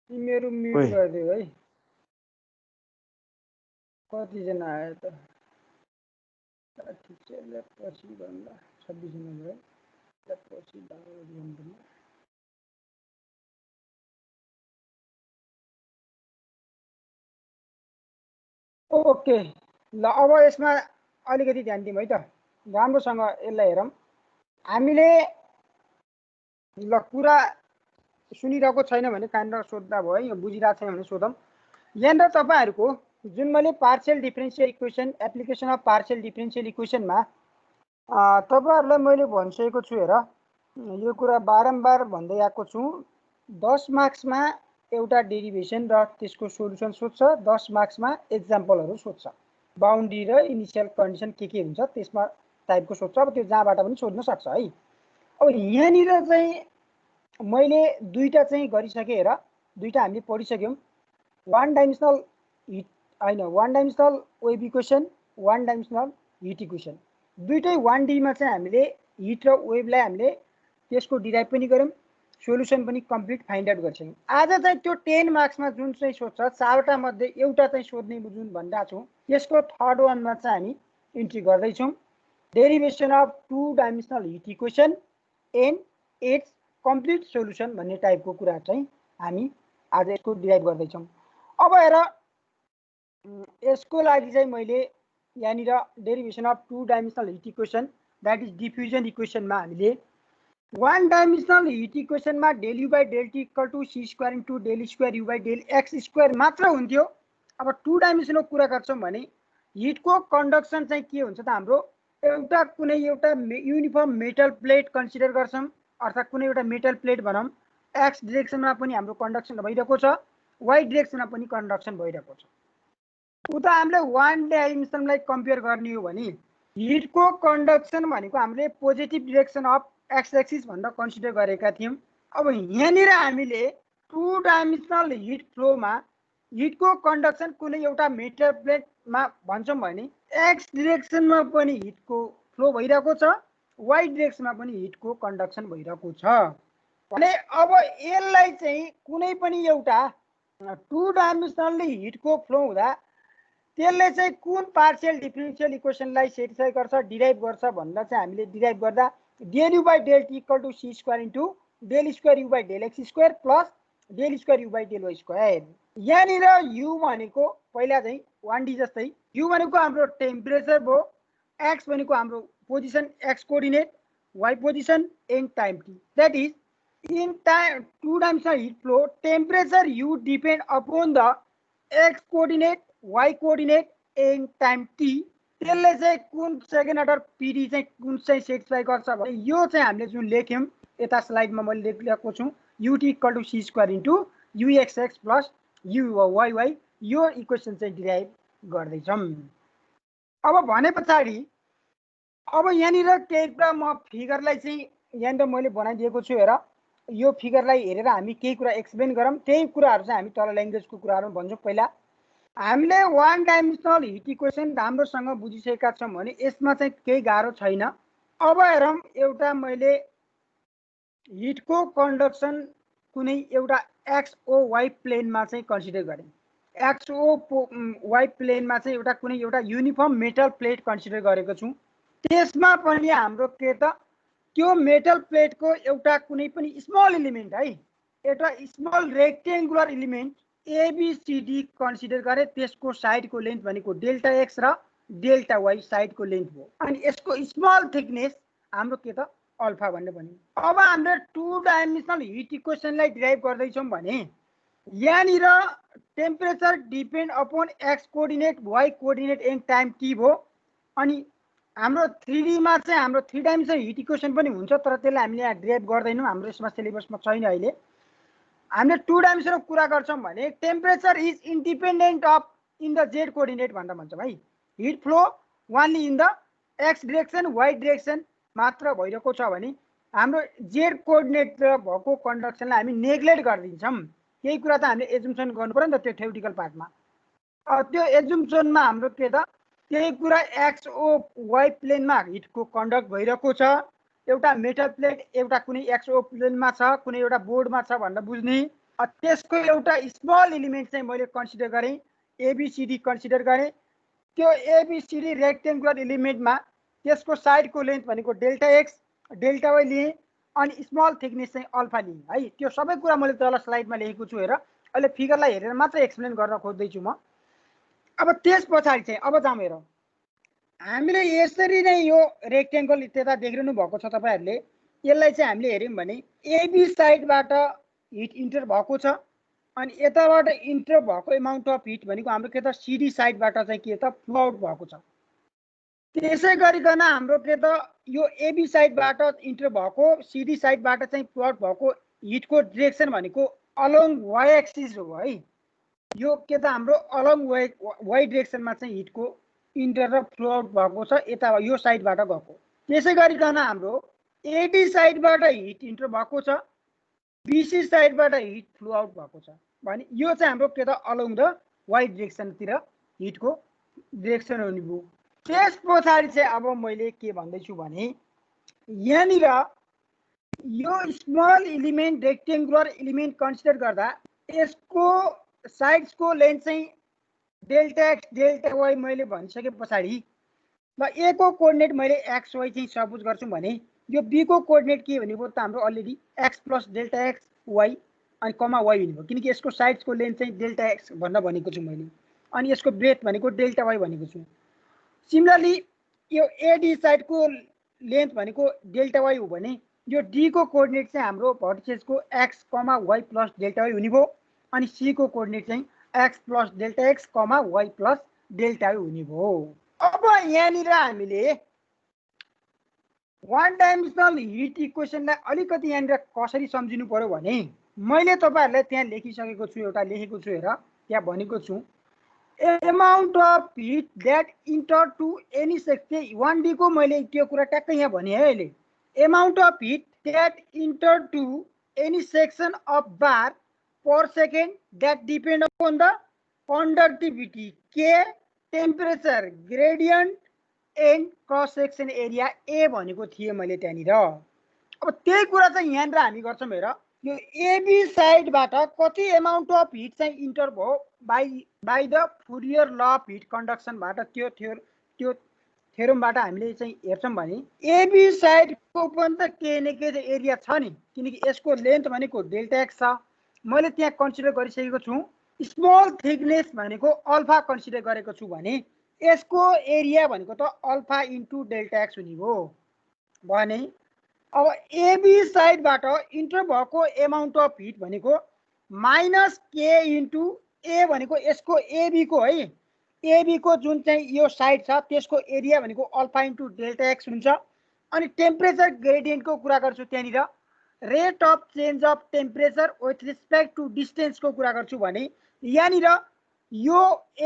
मेरो म्युट गरिदियो है कतिजना आयो त ठिक छ यसलाई पछि भन्दा 26 जना भयो पछि भन्दा ओके ल अब यसमा अलिकति ध्यान दिउँ है त राम्रोसँग यसलाई हेरौँ हामीले ल कुरा सुनिरहेको छैन भने कान सोध्दा भयो यो बुझिरहेको छैन भने सोधौँ यहाँनिर तपाईँहरूको जुन मैले partial differential equation application of partial differential इक्वेसनमा तपाईँहरूलाई मैले भनिसकेको छु हेर यो कुरा बारम्बार भन्दै आएको छु 10 मार्क्समा एउटा डेरिभेसन र त्यसको सोलुसन सोध्छ 10 मार्क्समा एक्जाम्पलहरू सोध्छ बाउन्ड्री र इनिसियल कन्डिसन के हुन्छ त्यसमा टाइपको सोध्छ अब त्यो जहाँबाट पनि सोध्न सक्छ है अब यहाँनिर चाहिँ मैले दुईटा चाहिँ गरिसकेँ हेर दुईटा हामीले पढिसक्यौँ वान डाइमेन्सनल हिट हैन one dimensional wave equation one dimensional heat equation दुईटै 1D मा चाहिँ हामीले हिट र वेभलाई हामीले त्यसको डिराइभ पनि गर्यौँ सोलुसन पनि कम्प्लिट फाइन्ड आउट गर्छौँ आज चाहिँ त्यो 10 मार्क्समा जुन चाहिँ सोध्छ चारवटा मध्ये एउटा चाहिँ सोध्ने जुन भनिरहेको छु त्यसको थर्ड वानमा चाहिँ हामी इन्ट्री गर्दैछौँ derivation of 2 dimensional heat equation and it's complete solution भन्ने टाइपको कुरा चाहिँ हामी आज यसको डिराइभ गर्दैछौँ अब हेर यसको लागि चाहिँ मैले यहाँनिर derivation of 2 dimensional heat equation that is diffusion इक्वेसनमा हामीले 1 डाइमेन्सनल हिट इक्वेसनमा del u by del t equal to c square into del square u by del x square मात्र हुन्थ्यो अब 2 डाइमेन्सनको कुरा गर्छौँ भने हिटको कन्डक्सन चाहिँ के हुन्छ त हाम्रो एउटा कुनै एउटा युनिफर्म मेटल प्लेट कन्सिडर गर्छौँ अर्थात् कुनै एउटा मेटल प्लेट भनौँ एक्स डिरेक्सनमा पनि हाम्रो कन्डक्सन भइरहेको छ वाइ डिरेक्सनमा पनि कन्डक्सन भइरहेको छ उता हामीले 1 डाइमेन्सनलाई कम्पेयर गर्ने हो भने हिटको कन्डक्सन भनेको हामीले positive direction of x axis भनेर कन्सिडर गरेका थियौँ अब यहाँनिर हामीले 2 डाइमेन्सनल हिट फ्लोमा हिटको कन्डक्सन कुनै एउटा मेटल प्लेटमा भन्छौँ भने एक्स डिरेक्सनमा पनि हिटको फ्लो भइरहेको छ वाइ डिरेक्सनमा पनि हिटको कन्डक्सन भइरहेको छ भने अब यसलाई चाहिँ कुनै पनि एउटा 2 डाइमेन्सनली हिटको फ्लो हुँदा त्यसले चाहिँ कुन पार्शियल डिफरेन्शियल इक्वेसनलाई सेटिस्फाई गर्छ डिराइभ गर्छ भन्दा चाहिँ हामीले डिराइभ गर्दा del u by del t equal to c square into del square u by del x square plus del square u by del y square यहाँनिर यु भनेको पहिला चाहिँ 1D जस्तै यु भनेको हाम्रो टेम्परेचर भयो एक्स भनेको हाम्रो position X coordinate Y position and time T that is in time 2 dimensional heat flow temperature U depend upon the X coordinate why coordinate and time T त्यसले चाहिँ कुन second order पिडी चाहिँ कुन चाहिँ सेटिस्फाई गर्छ भने यो चाहिँ हामीले जुन लेख्यौँ यता स्लाइडमा मैले लेखिरहेको छु u t equal to c square into u x x plus u y y यो इक्वेसन चाहिँ डिराइभ गर्दैछौँ अब भने पछाडि अब यहाँनिर केही कुरा म फिगरलाई चाहिँ यहाँनिर मैले बनाइदिएको छु हेर यो फिगरलाई हेरेर हामी केही कुरा एक्सप्लेन गरौँ त्यही कुराहरू चाहिँ हामी तल ल्याङ्ग्वेजको कुराहरू भन्छौँ पहिला हामीले 1 डाइमेन्सनल हिट इक्वेसन राम्रोसँग बुझिसकेका छौँ भने यसमा चाहिँ केही गाह्रो छैन अब हेरौँ एउटा मैले हिटको कन्डक्सन कुनै एउटा एक्सओवाई प्लेनमा चाहिँ कन्सिडर गरेँ एक्सओवाई प्लेनमा चाहिँ एउटा कुनै एउटा युनिफर्म मेटल प्लेट कन्सिडर गरेको छु त्यसमा पनि हाम्रो के त त्यो मेटल प्लेटको एउटा कुनै पनि स्मल एलिमेन्ट है एउटा small rectangular element ABCD consider गरे त्यसको साइडको लेन्थ भनेको डेल्टा एक्स र डेल्टा वाइ साइडको लेन्थ हो अनि यसको स्मल थिकनेस हाम्रो के त अल्फा भन्ने भन्यो अब हामीले 2 डाइमेन्सनल हिट इक्वेसनलाई डिराइभ गर्दैछौँ भने यहाँनिर temperature depend upon X coordinate why coordinate and time T भयो अनि हाम्रो 3D मा चाहिँ हाम्रो 3 डाइमेन्सनल हिट इक्वेसन पनि हुन्छ तर त्यसलाई हामीले यहाँ डिराइभ गर्दैनौँ हाम्रो यसमा सिलेबसमा छैन अहिले हामीले 2 डाइमेन्सनको कुरा गर्छौँ भने temperature is independent of in the Z coordinate भनेर भन्छौँ है heat flow only in the X direction Y direction मात्र भइरहेको छ भने हाम्रो जेड कोअर्डिनेट भएको कन्डक्सनलाई हामी नेग्लेक्ट गरिदिन्छौँ केही कुरा त हामीले एजुम्सन गर्नु पर्यो नि त त्यो थ्योरिटिकल पार्टमा त्यो एजुम्सनमा हाम्रो के त त्यही कुरा एक्सओ वाइ प्लेनमा हिटको कन्डक्ट भइरहेको छ एउटा मेटल प्लेट एउटा कुनै एक्सओ प्लेनमा छ कुनै एउटा बोर्डमा छ भनेर बुझ्ने त्यसको एउटा स्मल एलिमेन्ट चाहिँ मैले कन्सिडर गरेँ, एबीसीडी कन्सिडर गरेँ। त्यो एबीसीडी रेक्टेङ्गुलर एलिमेन्टमा त्यसको साइडको लेन्थ भनेको डेल्टा एक्स डेल्टा वाई लिएँ, अनि स्मल थिकनेस चाहिँ अल्फा लिएँ है। त्यो सबै कुरा मैले तल स्लाइडमा लेखेको छु, हेर। अहिले फिगरलाई हेरेर मात्र एक्सप्लेन गर्न खोज्दैछु म। अब त्यस पछाडि चाहिँ अब जाउँ, हेर। हामीले यसरी नै यो रेक्टेङ्गल त्यता देखिरहनु भएको छ तपाईँहरूले। यसलाई चाहिँ हामीले हेऱ्यौँ भने एबी साइडबाट हिट इन्टर भएको छ, अनि यताबाट इन्टर भएको एमाउन्ट अफ हिट भनेको हाम्रो के त सिडी साइडबाट चाहिँ के त फ्लो आउट भएको छ। त्यसै गरिकन हाम्रो के त यो एबी साइडबाट इन्टर भएको सिडी साइडबाट चाहिँ फ्लो आउट भएको हिटको डिरेक्सन भनेको अलोङ वाई एक्सिस हो है। यो के त हाम्रो अलोङ वाई डिरेक्सनमा चाहिँ हिटको इन्टर र फ्लो आउट भएको छ, यता यो साइडबाट गएको। त्यसै गरिकन हाम्रो एडी साइडबाट हिट इन्टर भएको छ, बीसी साइडबाट हिट फ्लो आउट भएको छ भने यो चाहिँ हाम्रो के त अलोङ द वाई डिरेक्सनतिर हिटको डिरेक्सन हुने भयो। त्यस पछाडि चाहिँ अब मैले के भन्दैछु भने यहाँनिर यो small element rectangular element consider गर्दा यसको साइड्सको लेन्थ चाहिँ डेल्टा एक्स डेल्टा वाई मैले भनिसके पछाडि ल ए को कोअर्डिनेट मैले एक्स वाई चाहिँ सपोज गर्छु भने यो बी को कोअर्डिनेट के भनेको त हाम्रो already X plus delta x Y अनि कमा वाई हुने भयो, किनकि यसको साइड्सको लेन्थ चाहिँ डेल्टा एक्स भनेर भनेको छु मैले, अनि यसको ब्रेथ भनेको डेल्टा वाई भनेको छु। सिमिलरली यो एडी साइडको लेन्थ भनेको डेल्टा वाई हो भने यो डी को कोअर्डिनेट चाहिँ हाम्रो भर्टिसेसको एक्स कमा वाई प्लस डेल्टा वाई हुने भयो, अनि सी को कोअर्डिनेट चाहिँ एक्स प्लस डेल्टा एक्स कमा वाई प्लस डेल्टा वाई हुने भयो। अब यहाँनिर हामीले वान डाइमेन्सनल हिट इक्वेसनलाई अलिकति यहाँनिर कसरी सम्झिनु पर्यो भने मैले तपाईँहरूलाई त्यहाँ लेखिसकेको छु, एउटा लेखेको छु, हेर। त्यहाँ भनेको छु amount of heat that enter to any section 1D को मैले त्यो कुरा ट्याक्कै यहाँ भने है अहिले। Amount of heat that enter to any section of bar per second that depend upon the conductivity K, temperature gradient and cross section area A भनेको थिएँ मैले त्यहाँनिर। अब त्यही कुरा चाहिँ यहाँनिर हामी गर्छौँ, हेर। यो एबी साइडबाट कति एमाउन्ट अफ हिट चाहिँ इन्टर भयो by the Fourier law of heat कन्डक्सनबाट त्यो थ्योरमबाट हामीले चाहिँ हेर्छौँ भने एबी साइडको पनि त केही न केही एरिया छ नि, किनकि यसको लेन्थ भनेको डेल्टा एक्स छ, मैले त्यहाँ कन्सिडर गरिसकेको छु। स्मल थिकनेस भनेको अल्फा कन्सिडर गरेको छु भने यसको एरिया भनेको त अल्फा इन्टु डेल्टा एक्स हुने भयो भने अब एबी साइडबाट इन्टर भएको एमाउन्ट अफ हिट भनेको माइनस के इन्टु ए भनेको यसको एबी को है, एबी को जुन चाहिँ यो साइड छ त्यसको एरिया भनेको अल्फा इन्टु डेल्टा एक्स हुन्छ। अनि टेम्परेचर ग्रेडियन्टको कुरा गर्छु त्यहाँनिर rate of change of temperature with respect to डिस्टेन्सको कुरा गर्छु भने यहाँनिर यो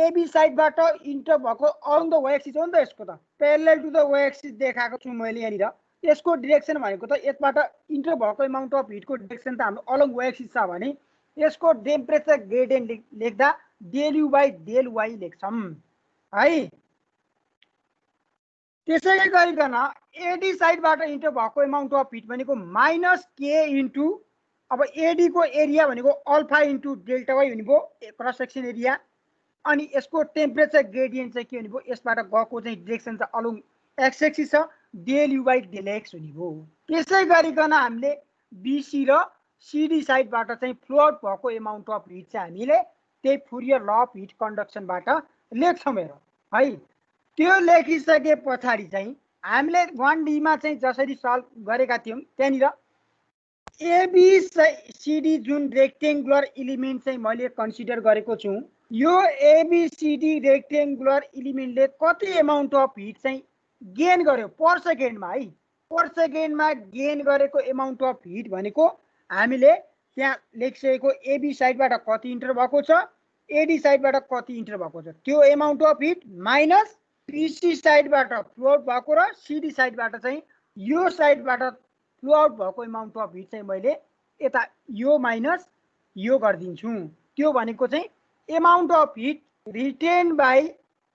एबी साइडबाट इन्टर भएको अलोङ द वाई एक्सिस हो नि त, यसको त parallel to the Y axis देखाएको छु मैले यहाँनिर। यसको डिरेक्सन भनेको त यसबाट इन्टर भएको एमाउन्ट अफ हिटको डिरेक्सन त हाम्रो अलोङ वाई एक्सिस छ भने यसको टेम्परेचर ग्रेडियन्ट लेख्दा del u by del Y लेख्छौँ है। त्यसै गरिकन एडी साइडबाट इन्टर भएको एमाउन्ट अफ हिट भनेको माइनस के इन्टु अब एडी को एरिया भनेको अल्फा इन्टु डेल्टा वाई हुने भयो क्रस सेक्सन एरिया, अनि यसको टेम्परेचर ग्रेडियन्ट चाहिँ के हुने भयो, यसबाट गएको चाहिँ डिरेक्सन चाहिँ अलोङ एक्स एक्सिस छ, del u by del x हुने भयो। त्यसै गरिकन हामीले बीसी र सिडी साइडबाट चाहिँ फ्लो आउट भएको एमाउन्ट अफ हिट चाहिँ हामीले त्यही फुरियर ल अफ हिट कन्डक्सनबाट लेख्छौँ, हेर है। त्यो लेखिसके पछाडि चाहिँ हामीले 1D मा चाहिँ जसरी सल्भ गरेका थियौँ त्यहाँनिर एबीसीडी जुन रेक्टेङ्गुलर एलिमेन्ट चाहिँ मैले कन्सिडर गरेको छु, यो एबीसीडी रेक्टेङ्गुलर एलिमेन्टले कति एमाउन्ट अफ हिट चाहिँ गेन गर्यो पर सेकेन्डमा है, पर सेकेन्डमा गेन गरेको एमाउन्ट अफ हिट भनेको हामीले त्यहाँ लेखिसकेको एबी साइडबाट कति इन्टर भएको छ, एडी साइडबाट कति इन्टर भएको छ, त्यो amount of hit minus BC साइडबाट फ्लो आउट भएको र सिडी साइडबाट चाहिँ यो साइडबाट फ्लो आउट भएको एमाउन्ट अफ हिट चाहिँ मैले यता यो माइनस यो गरिदिन्छु। त्यो भनेको चाहिँ amount of heat retain by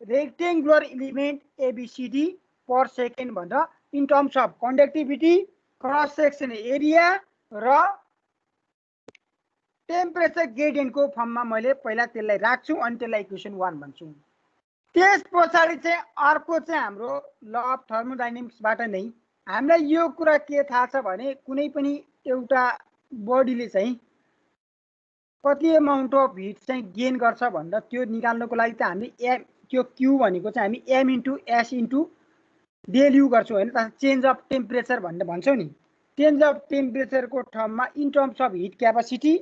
rectangular element ABCD per second भनेर in terms of conductivity cross section area र टेम्परेचर ग्रेडियन्टको फर्ममा मैले पहिला त्यसलाई राख्छु अनि त्यसलाई इक्वेसन 1 भन्छु। त्यस पछाडि चाहिँ अर्को चाहिँ हाम्रो ल अफ थर्मोडाइनामिक्सबाट नै हामीलाई यो कुरा के थाहा छ भने कुनै पनि एउटा बडीले चाहिँ कति अमाउन्ट अफ हिट चाहिँ गेन गर्छ भनेर त्यो निकाल्नको लागि त हामी एम त्यो क्यू भनेको चाहिँ हामी M into S into del u गर्छौँ होइन, चेन्ज अफ टेम्परेचर भनेर भन्छौँ नि। चेन्ज अफ टेम्परेचरको टर्ममा in terms of heat capacity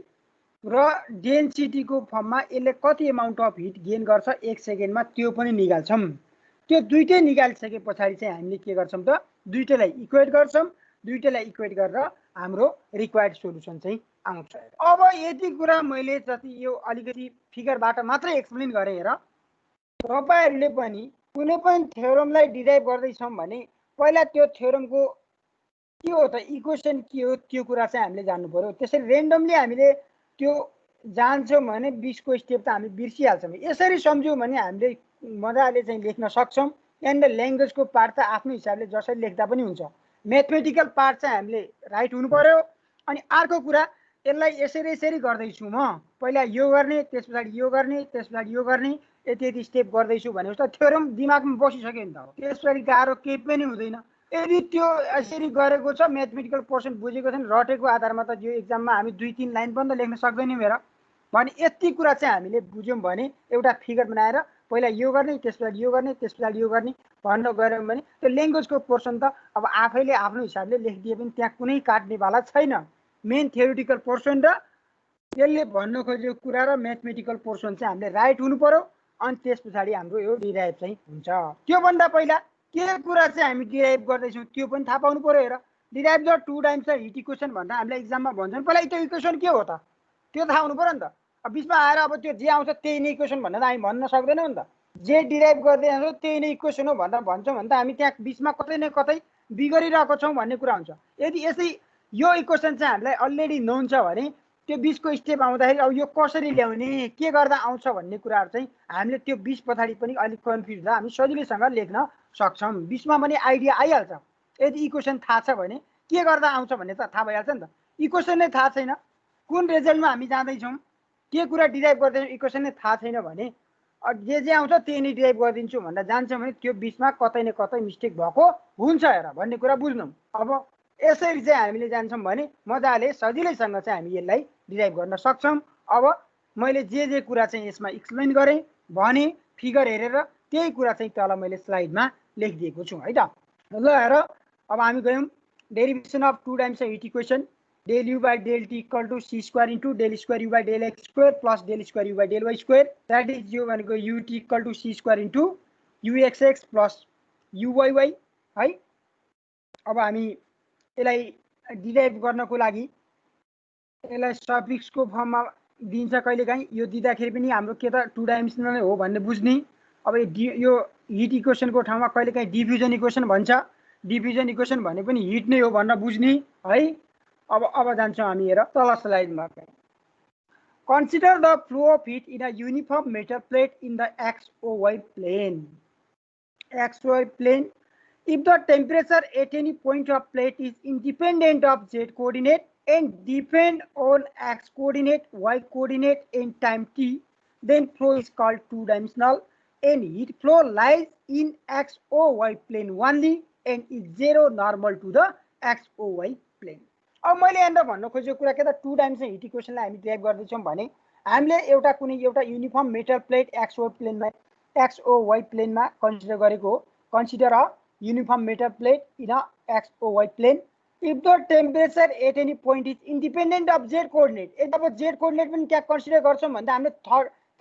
र डेन्सिटीको फर्ममा यसले कति अमाउन्ट अफ हिट गेन गर्छ 1 सेकेन्डमा त्यो पनि निकाल्छौँ। त्यो दुईटै निकालिसके पछाडि चाहिँ हामीले के गर्छौँ त दुईटैलाई इक्वेट गर्छौँ। दुईटैलाई इक्वेट गरेर हाम्रो रिक्वायर्ड सोलुसन चाहिँ आउँछ। अब यति कुरा मैले जति यो अलिकति फिगरबाट मात्रै एक्सप्लेन गरेँ र तपाईहरुले पनि कुनै पनि थ्योरमलाई डिराइभ गर्दैछौँ भने पहिला त्यो थ्योरमको के हो त इक्वेसन के हो त्यो कुरा चाहिँ हामीले जान्नु पर्यो। त्यसरी रेन्डमली हामीले त्यो जान्छौँ भने 20 को स्टेप त हामी बिर्सिहाल्छौँ। यसरी सम्झ्यौँ भने हामीले मजाले चाहिँ लेख्न सक्छौँ। एन्ड ल्याङ्ग्वेजको पार्ट त आफ्नो हिसाबले जसरी लेख्दा पनि हुन्छ। म्याथमेटिकल पार्ट चाहिँ हामीले राइट हुनु पर्यो। अनि अर्को कुरा यसलाई यसरी यसरी गर्दैछु म पहिला यो गर्ने त्यस पछाडि यो गर्ने त्यस पछाडि यो गर्ने यति यति स्टेप गर्दैछु भनेपछि त थ्योरम दिमागमा बसिसक्यो नि त। त्यस पछाडि गाह्रो केही पनि हुँदैन। यदि त्यो यसरी गरेको छ म्याथमेटिकल पोर्सन बुझेको छैन रटेको आधारमा त यो एक्जाममा हामी 2-3 लाइन पनि त लेख्न सक्दैनौँ हेर। भने यति कुरा चाहिँ हामीले बुझ्यौँ भने एउटा फिगर बनाएर पहिला यो गर्ने त्यस पछाडि यो गर्ने त्यस पछाडि यो गर्ने भन्न गऱ्यौँ भने त्यो ल्याङ्ग्वेजको पोर्सन त अब आफैले आफ्नो हिसाबले लेखिदिए पनि त्यहाँ कुनै काट्नेवाला छैन। मेन थ्योरिटिकल पोर्सन र यसले भन्न खोजेको कुरा र म्याथमेटिकल पोर्सन चाहिँ हामीले राइट हुनु पर्यो। अनि त्यस पछाडि हाम्रो यो डिराइभ चाहिँ हुन्छ। त्योभन्दा पहिला के कुरा चाहिँ हामी डिराइभ गर्दैछौँ त्यो पनि थाहा पाउनु पर्यो। हेर derive the 2 times heat equation भनेर हामीले एक्जाममा भन्छौँ। पहिला त्यो इक्वेसन के हो त त्यो थाहा हुनु पर्यो नि त। अब बिचमा आएर अब त्यो जे आउँछ त्यही नै इक्वेसन भनेर हामी भन्न सक्दैनौँ नि त। जे डिराइभ गर्दै जान्छौँ त्यही नै इक्वेसन हो भनेर भन्छौँ भने त हामी त्यहाँ बिचमा कतै न कतै बिगरिरहेको छौँ भन्ने कुरा हुन्छ। यदि यसै यो इक्वेसन चाहिँ हामीलाई अलरेडी नोन छ भने त्यो 20 को स्टेप आउँदाखेरि अब यो कसरी ल्याउने के गर्दा आउँछ भन्ने कुराहरू चाहिँ हामीले त्यो 20 पछाडि पनि अलिक कन्फ्युज हुँदा हामी सजिलैसँग लेख्न सक्छौँ। 20 मा पनि आइडिया आइहाल्छ। यदि इक्वेसन थाहा छ भने के गर्दा आउँछ भन्ने त थाहा भइहाल्छ नि त। इक्वेसन नै थाहा छैन कुन रिजल्टमा हामी जाँदैछौँ के कुरा डिराइभ गर्दैछौँ इक्वेसन नै थाहा छैन भने जे आउँछ त्यही नै डिराइभ गरिदिन्छु भनेर जान्छौँ भने त्यो 20 मा कतै न कतै मिस्टेक भएको हुन्छ हेर भन्ने कुरा बुझ्नौँ। अब यसरी चाहिँ हामीले जान्छौँ भने मजाले सजिलैसँग चाहिँ हामी यसलाई डिराइभ गर्न सक्छौँ। अब मैले जे कुरा चाहिँ यसमा एक्सप्लेन गरेँ भने फिगर हेरेर त्यही कुरा चाहिँ तल मैले स्लाइडमा लेखिदिएको छु है त। ल हेर अब हामी गयौँ derivation of 2 times heat equation del u by del t equal to c square into del square u by del x square plus del square u by del y square that is यो भनेको u t equal to c square into u x x plus u y y है। अब हामी यसलाई derive गर्नको लागि यसलाई सफिक्सको फर्ममा दिन्छ कहिलेकाहीँ। यो दिँदाखेरि पनि हाम्रो के त 2 डाइमेन्सनल हो भन्ने बुझ्ने। अब यो हिट इक्वेसनको ठाउँमा कहिलेकाहीँ डिफ्युजन इक्वेसन भन्छ। डिफ्युजन इक्वेसन भने पनि हिट नै हो भनेर बुझ्ने है। अब जान्छौँ हामी हेर तल स्लाइडमा। Consider the flow of heat in a uniform metal plate in the XOY plane. XOY plane. If the temperature at any point of plate is independent of Z coordinate and depend on X coordinate, Y coordinate and time t, then flow is called 2-dimensional and heat flow lies in XOY plane only and is zero normal to the XOY plane. अब मैले यहाँनिर भन्न खोजेको कुरा के त 2 dimensional hit इक्वेसनलाई हामी derive गर्दैछौँ भने हामीले एउटा कुनै एउटा युनिफर्म मेटल प्लेट XOY प्लेनमा कन्सिडर गरेको हो। Consider a uniform metal plate in a XOY plane. If the temperature at any point is independent of Z coordinate, अब Z coordinate पनि क्या कन्सिडर गर्छौँ भन्दा हामीले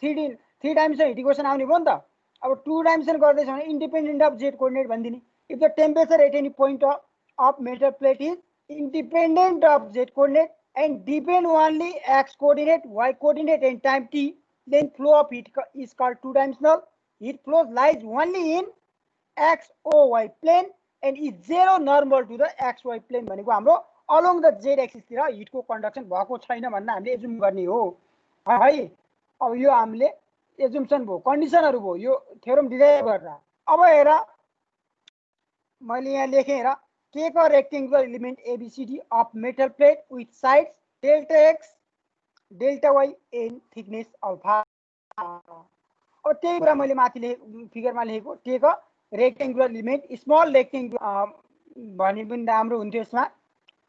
3 डाइमेन्सन हिट इक्वेसन आउने भयो नि त। अब 2 डाइमेन्सन गर्दैछौँ भने इन्डिपेन्डेन्ट अफ Z coordinate भनिदिने। If the temperature at any point of metal plate is independent of Z coordinate and depend only X coordinate, Y coordinate and time t, then flow of heat is called 2-dimensional. Heat flows lies only in XOY plane and is zero normal to the XY plane भनेको हाम्रो along the Z axis तिर हिटको conduction भएको छैन भन्ने हामीले assume गर्ने हो है। अब यो हामीले एजुम्सन भयो कन्डिसनहरु भयो यो थ्योरम डिराइभ गरेर। अब हेर मैले यहाँ लेखेँ हेर take a rectangular element ABCD of metal plate with sides delta x delta Y and thickness alpha. अब त्यही कुरा मैले माथि फिगरमा लेखेको take a rectangular element small rectangular भने पनि राम्रो हुन्थ्यो यसमा।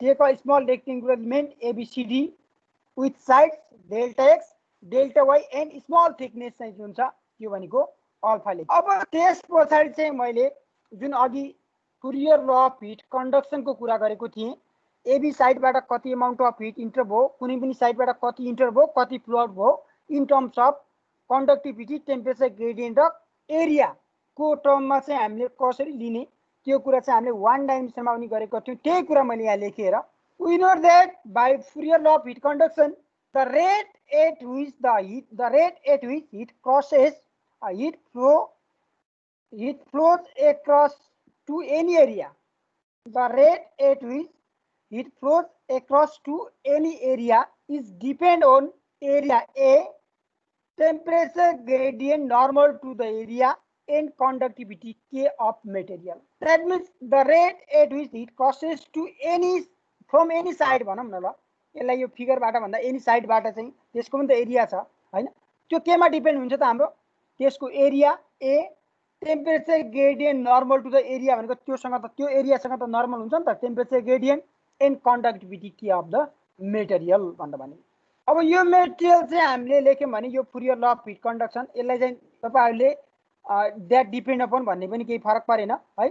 Take a small rectangular element ABCD with sides delta x delta Y and small thickness चाहिँ जुन छ त्यो भनेको अल्फा लेख्छु। अब त्यस पछाडि चाहिँ मैले जुन अघि फुरियर ल अफ हिट कन्डक्सनको कुरा गरेको थिएँ, एबी साइडबाट कति अमाउन्ट अफ हिट इन्टर भयो, कुनै पनि साइडबाट कति इन्टर भयो, कति फ्लड भयो in terms of conductivity temperature gradient र एरियाको टर्ममा चाहिँ हामीले कसरी लिने त्यो कुरा चाहिँ हामीले वान डाइमेन्सनमा पनि गरेको थियौँ। त्यही कुरा मैले यहाँ लेखेर we know that by Fourier law of heat conduction the rate at which heat crosses heat flows across to any area. The rate at which heat flows across to any area is depend on area A, temperature gradient normal to the area, and conductivity K of material. That means the rate at which heat crosses to any from any side भनौँ न ल, यसलाई यो फिगरबाट भन्दा any साइडबाट चाहिँ त्यसको पनि त एरिया छ हैन, त्यो केमा डिपेन्ड हुन्छ त हाम्रो त्यसको area A, temperature gradient normal to the area भनेको त्योसँग त त्यो एरियासँग त नर्मल हुन्छ नि त टेम्परेचर ग्रेडियन्ट एन्ड कन्डक्टिभिटी के अफ द मेटेरियल भनेर भने। अब यो मेटेरियल चाहिँ हामीले लेख्यौँ भने यो Fourier law of heat conduction, यसलाई चाहिँ तपाईहरुले द्याट डिपेन्ड अपन भन्ने पनि केही फरक परेन है।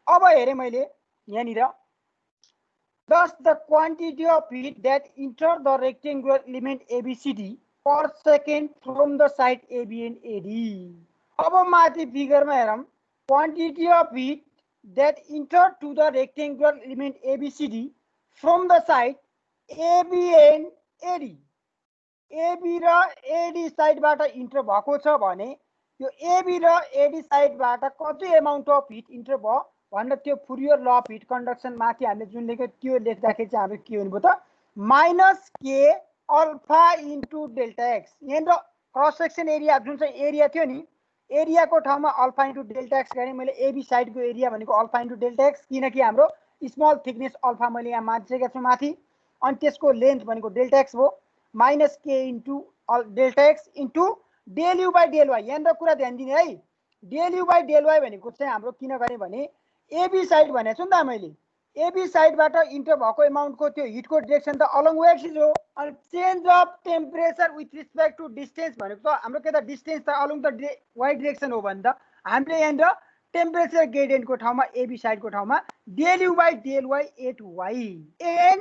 अब हेरे मैले यहाँनिर thus the quantity of heat that enter the rectangular element ABCD per second from the side AB and AD. अब माथि फिगरमा हेरौँ, quantity of heat that enter to the rectangular element ABCD from the side AB and AD. AB र AD साइडबाट enter भएको छ भने यो AB र AD साइडबाट कति अमाउन्ट अफ हिट इन्टर भयो भनेर त्यो Fourier law of heat conduction माथि हामीले जुन लेख्यो त्यो लेख्दाखेरि चाहिँ हाम्रो के हुनुभयो त माइनस के अल्फा इन्टु डेल्टा एक्स। यहाँनिर क्रस सेक्सन एरिया जुन चाहिँ एरिया थियो नि, एरियाको ठाउँमा अल्फा इन्टु डेल्टा एक्स गरेँ मैले। एबी साइडको एरिया भनेको अल्फा इन्टु डेल्टा एक्स, किनकि हाम्रो स्मल थिकनेस अल्फा मैले यहाँ मान्छेको छु माथि, अनि त्यसको लेन्थ भनेको डेल्टा एक्स भयो, माइनस के into delta x into del u by del y. यहाँनिर कुरा ध्यान दिने है, del u by del y भनेको चाहिँ हाम्रो किन गरेँ भने एबी साइड भनेको छु नि त मैले, एबी साइडबाट इन्टर भएको अमाउन्टको त्यो हिटको डिरेक्सन त अलङ वे एक्सिस हो, अनि change of temperature with respect to distance भनेको त हाम्रो के त डिस्टेन्स त अलङ द वाई डिरेक्सन हो भने त हामीले यहाँनिर टेम्परेचर ग्रेडियन्टको ठाउँमा एबी साइडको ठाउँमा del u by del y at y and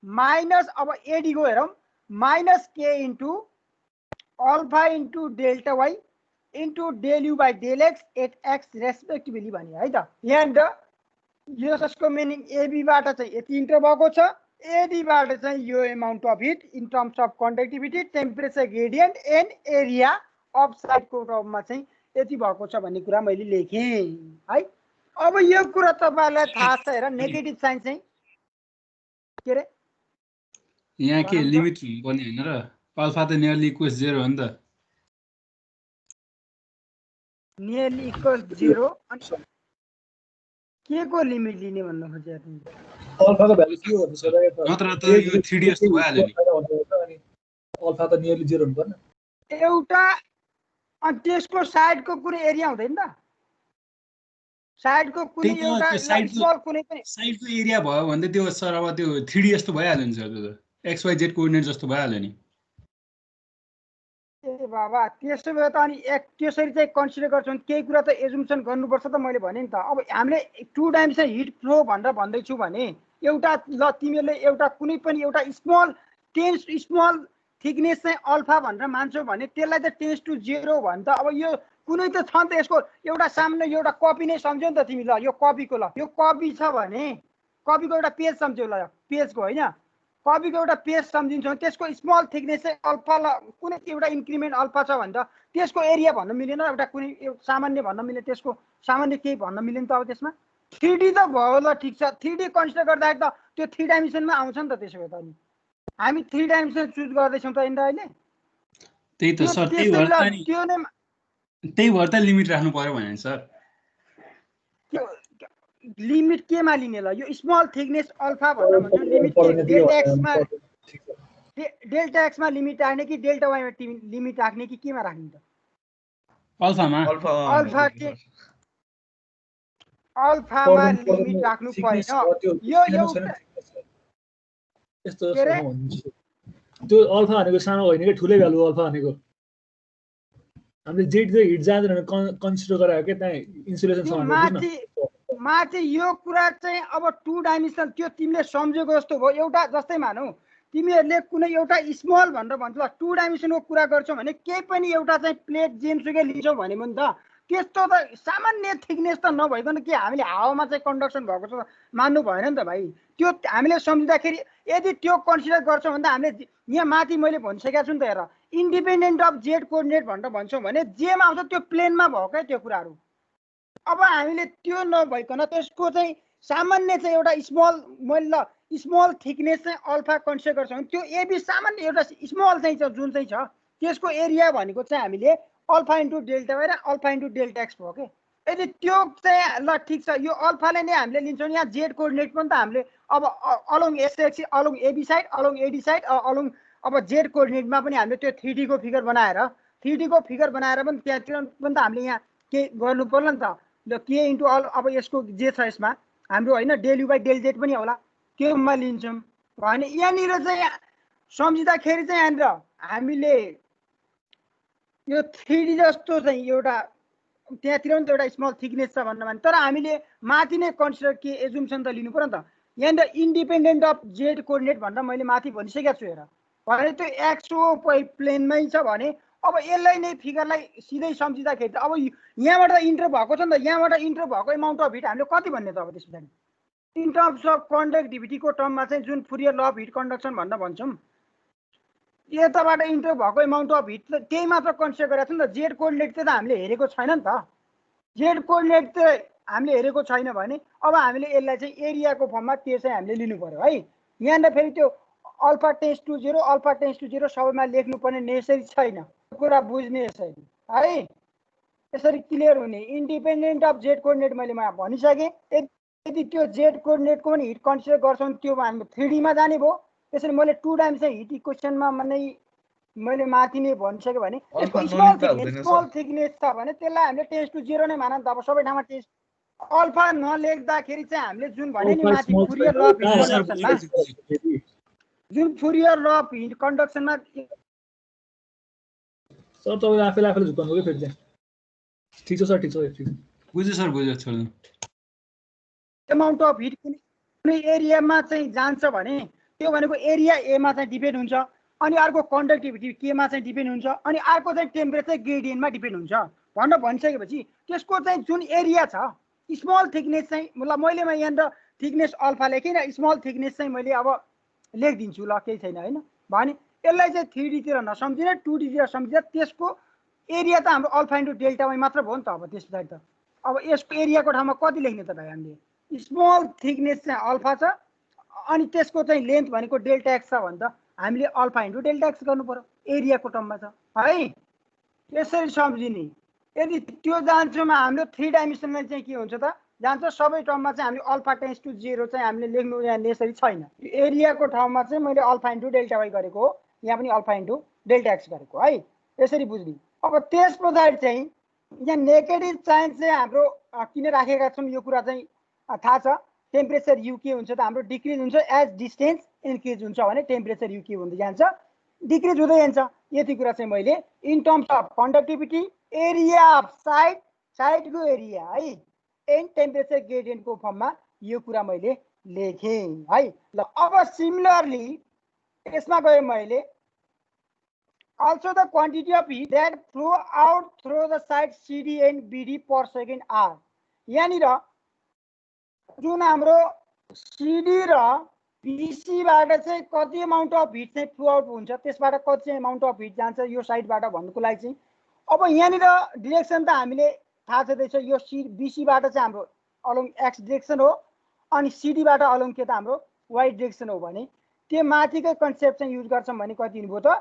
minus अब एडीको हेरौँ माइनस के into alpha into delta y into del u by del x at x respectively भन्यो है त। यहाँनिर यो जसको मिनिङ एबीबाट चाहिँ यति इन्टर भएको छ, एडीबाट चाहिँ यो amount of heat in terms of conductivity temperature gradient and area of साइडको टर्ममा चाहिँ यति भएको छ भन्ने कुरा मैले लेखेँ है। अब यो कुरा तपाईँलाई थाहा छ हेर, नेगेटिभ साइन चाहिँ के अरे यहाँ के लिमिट हुनुपर्ने हैन र, अल्फा त नियरली इक्वल्स 0 हो नि त, नियरली इक्वल 0 अनि के को लिमिट लिने भन्नु खोजेको तिमीले? अल्फाको भ्यालु के हो भन्नु नत्र त यो 3D जस्तो भइहाल्यो नि, अल्फा त नियरली 0 हुनु पर्छ एउटा, अनि त्यसको साइडको कुनै एरिया हुँदैन त, साइडको कुनै एउटा स्मल कुनै पनि साइडको एरिया भयो भने त त्यो सर अब त्यो 3D जस्तो भइहाल्यो नि सर, त्यो त एक्स वाइ जेड कोअर्डिनेट जस्तो भइहाल्यो नि। ए बाबा त्यसो भए त अनि त्यसरी चाहिँ कन्सिडर गर्छौँ, केही कुरा त एजुम्सन गर्नुपर्छ त, मैले भने नि त। अब हामीले टु डाइमेन्सन हिट फ्लो भनेर भन्दैछु भने एउटा ल तिमीहरूले एउटा कुनै पनि एउटा स्मल थिकनेस चाहिँ अल्फा भनेर मान्छौ भने त्यसलाई त टेन्स टु 0 भने त अब यो कुनै त छ नि त, यसको एउटा सामान्य एउटा कपी नै सम्झ्यौ नि त तिमी। ल यो कपीको, ल यो कपी छ भने कपीको एउटा पेज सम्झ्यौ, ल पेजको होइन कपीको एउटा पेज सम्झिन्छौँ, त्यसको स्मल थिकनेस चाहिँ अल्फा ल कुनै एउटा इन्क्रिमेन्ट अल्फा छ भने त त्यसको एरिया भन्न मिलेन, एउटा कुनै सामान्य भन्न मिलेन, त्यसको सामान्य केही भन्न मिलेन त। अब त्यसमा 3D त भयो, ल ठिक छ, 3D कन्सिडर गर्दाखेरि त त्यो 3 डाइमेन्सनमा आउँछ नि त। त्यसो भए त अनि हामी 3 डाइमेन्सन चुज गर्दैछौँ त यिनीहरू अहिले, त्यही त सर, त्यही भएर त लिमिट राख्नु पर्यो भने सर। त्यो लिमिट केमा लिने? ल यो स्मल थिकनेस अल्फा भन्न भन्छ, लिमिट के डेल्टा एक्समा डेल्टा एक्समा लिमिट राख्ने कि डेल्टा वाईमा लिमिट राख्ने कि केमा राख्ने त अल्फामा अल्फामा लिमिट राख्नु परेन यो एउटा यस्तो त्यो अल्फा भनेको सानो होइन कि ठुलै भ्यालु अल्फा भनेको हामीले जेट चाहिँ हिट जाँदैन कन्सिडर गरायो के त्यहाँ इन्सुलेसन माथि यो कुरा चाहिँ अब 2 डाइमेन्सनल त्यो तिमीले सम्झेको जस्तो भयो एउटा जस्तै मानौ तिमीहरूले कुनै एउटा स्मल भनेर भन्छ 2 डाइमेन्सनको कुरा गर्छौ भने केही पनि एउटा चाहिँ प्लेट जेमसुकै लिन्छौ भने पनि त त्यस्तो त सामान्य थिकनेस त नभइकन के हामीले हावामा चाहिँ कन्डक्सन भएको छ मान्नु भएन नि त भाइ त्यो हामीले सम्झिँदाखेरि यदि त्यो कन्सिडर गर्छौँ भने त हामीले यहाँ माथि मैले भनिसकेको छु नि त हेर इन्डिपेन्डेन्ट अफ जेड कोअर्डिनेट भनेर भन्छौँ भने जेमा आउँछ त्यो प्लेनमा भयो क्या त्यो कुराहरू अब हामीले त्यो नभइकन त्यसको चाहिँ सामान्य चाहिँ एउटा स्मल मैले ल स्मल थिकनेस चाहिँ अल्फा कन्सिडर गर्छौँ भने त्यो एबी सामान्य एउटा स्मल चाहिँ छ जुन चाहिँ छ त्यसको एरिया भनेको चाहिँ हामीले अल्फा इन्टु डेल्टा वाई र अल्फा इन्टु डेल्टा एक्स भयो के यदि त्यो चाहिँ ल ठिक छ यो अल्फाले नै हामीले लिन्छौँ यहाँ जेड कोअर्डिनेट पनि त हामीले अब along x axis along AB side along AD side along अब जेड कोअर्डिनेटमा पनि हामीले त्यो 3D को फिगर बनाएर 3D को फिगर बनाएर पनि त्यहाँतिर पनि त हामीले यहाँ के गर्नु पर्ला नि त ल के इन्टु अल अब यसको जे छ यसमा हाम्रो होइन del u by del z पनि होला त्योमा लिन्छौँ भने यहाँनिर चाहिँ सम्झिँदाखेरि चाहिँ यहाँनिर हामीले यो 3D जस्तो चाहिँ एउटा त्यहाँतिर पनि त एउटा स्मल थिकनेस छ भन्नु भने तर हामीले माथि नै कन्सिडर के एजुम्सन त लिनु पर्यो नि त यहाँनिर इन्डिपेन्डेन्ट अफ जेड कोअर्डिनेट भनेर मैले माथि भनिसकेको छु हेर भने त्यो एक्सो प्लेनमै छ भने अब यसलाई नै फिगरलाई सिधै सम्झिँदाखेरि त अब यहाँबाट इन्टर भएको छ नि त यहाँबाट इन्टर भएको एमाउन्ट अफ हिट हामीले कति भन्ने त अब त्यस पछाडि इन टर्म्स अफ कन्डक्टिभिटीको टर्ममा चाहिँ जुन Fourier law of heat conduction भनेर भन्छौँ यताबाट इन्टर भएको एमाउन्ट अफ हिट त त्यही मात्र कन्सिडर गरेको छ नि त जेड कोअर्डिनेट चाहिँ त हामीले हेरेको छैन नि त जेड कोअर्डिनेट चाहिँ हामीले हेरेको छैन भने अब हामीले यसलाई चाहिँ एरियाको फर्ममा त्यो चाहिँ हामीले लिनु पर्यो है यहाँनिर फेरि त्यो alpha tends to 0 alpha tends to 0 सबैमा लेख्नुपर्ने नेसेसरी छैन कुरा बुझ्ने यसरी है यसरी क्लियर हुने इन्डिपेन्डेन्ट अफ जेड कोअर्डिनेट मैले भनिसकेँ यदि त्यो जेड कोअर्डिनेटको पनि हिट कन्सिडर गर्छौँ त्यो हामी 3D मा जाने भयो त्यसरी मैले 2 डाइमेन्सन हिट इक्वेसनमा मैले माथि नै भनिसकेँ भने स्मल थिकनेस छ भने त्यसलाई हामीले टेन्स टु 0 नै मान नि त अब सबै ठाउँमा टेन्स अल्फा नलेख्दाखेरि चाहिँ हामीले जुन भने नि माथि फुरियर ल अफ हिट कन्डक्सनमा जुन Fourier law of hit कन्डक्सनमा sir तपाईले आफैले झुकाउनु के फेरि चाहिँ ठीक छ सर ठीक छ बुझ्यो सर बुझ्यो छोड्नु एमाउन्ट अफ हिट कुनै एरियामा चाहिँ जान्छ भने त्यो भनेको एरिया एमा चाहिँ डिपेन्ड हुन्छ अनि अर्को कन्डक्टिभिटी केमा चाहिँ डिपेन्ड हुन्छ अनि अर्को चाहिँ टेम्परेचर ग्रेडियन्टमा डिपेन्ड हुन्छ भनेर भनिसकेपछि त्यसको चाहिँ जुन एरिया छ स्मल थिकनेस चाहिँ मतलब मैले यहाँनिर थिकनेस अल्फा लेखेँ र स्मल थिकनेस चाहिँ मैले अब लेखिदिन्छु ल केही छैन होइन भने यसलाई चाहिँ 3D तिर नसम्झिने 2D तिर सम्झिँदा त्यसको एरिया त हाम्रो अल्फा इन्टु डेल्टा वाई मात्र भयो नि त अब त्यस पछाडि त अब यसको एरियाको ठाउँमा कति लेख्ने त भाइ हामीले स्मल थिकनेस चाहिँ अल्फा छ अनि त्यसको चाहिँ लेन्थ भनेको डेल्टा एक्स छ भने त हामीले अल्फा इन्टु डेल्टा एक्स गर्नु पर्यो एरियाको टर्ममा छ है यसरी सम्झिने यदि त्यो जान्छौँ हाम्रो 3 डाइमेन्सनमा चाहिँ के हुन्छ त जान्छ सबै टर्ममा चाहिँ हामीले अल्फा टेन्स टु 0 चाहिँ हामीले लेख्नु यहाँ नेसेसरी छैन एरियाको ठाउँमा चाहिँ मैले अल्फा इन्टु डेल्टा वाई गरेको हो यहाँ पनि अल्फा इन्टु डेल्टा एक्स गरेको है यसरी बुझ्ने अब त्यस पछाडि चाहिँ यहाँ नेगेटिभ चार्ज चाहिँ हाम्रो किन राखेका छौँ यो कुरा चाहिँ थाहा छ टेम्परेचर यु के हुन्छ त हाम्रो डिक्रिज हुन्छ एज डिस्टेन्स इन्क्रिज हुन्छ भने टेम्परेचर यु के हुँदै जान्छ डिक्रिज हुँदै जान्छ यति कुरा चाहिँ मैले in terms of conductivity area of साइडको एरिया है एन्ड टेम्परेचर ग्रेडियन्टको फर्ममा यो कुरा मैले लेखेँ है ल अब सिमिलरली यसमा गएँ मैले also the quantity of heat that flow out through the sides CD and BD per second R यहाँनिर जुन हाम्रो CD र BC बाट चाहिँ कति अमाउन्ट अफ हिट चाहिँ फ्लो आउट हुन्छ त्यसबाट कति चाहिँ अमाउन्ट अफ हिट जान्छ यो साइडबाट भन्नुको लागि चाहिँ अब यहाँनिर डिरेक्सन त हामीले थाहा छँदैछ यो BC बाट चाहिँ हाम्रो अलोङ एक्स डिरेक्सन हो अनि CD बाट अलोङ के त हाम्रो वाई डिरेक्सन हो भने त्यो माथिकै कन्सेप्ट चाहिँ युज गर्छौँ भने कति हुनुभयो त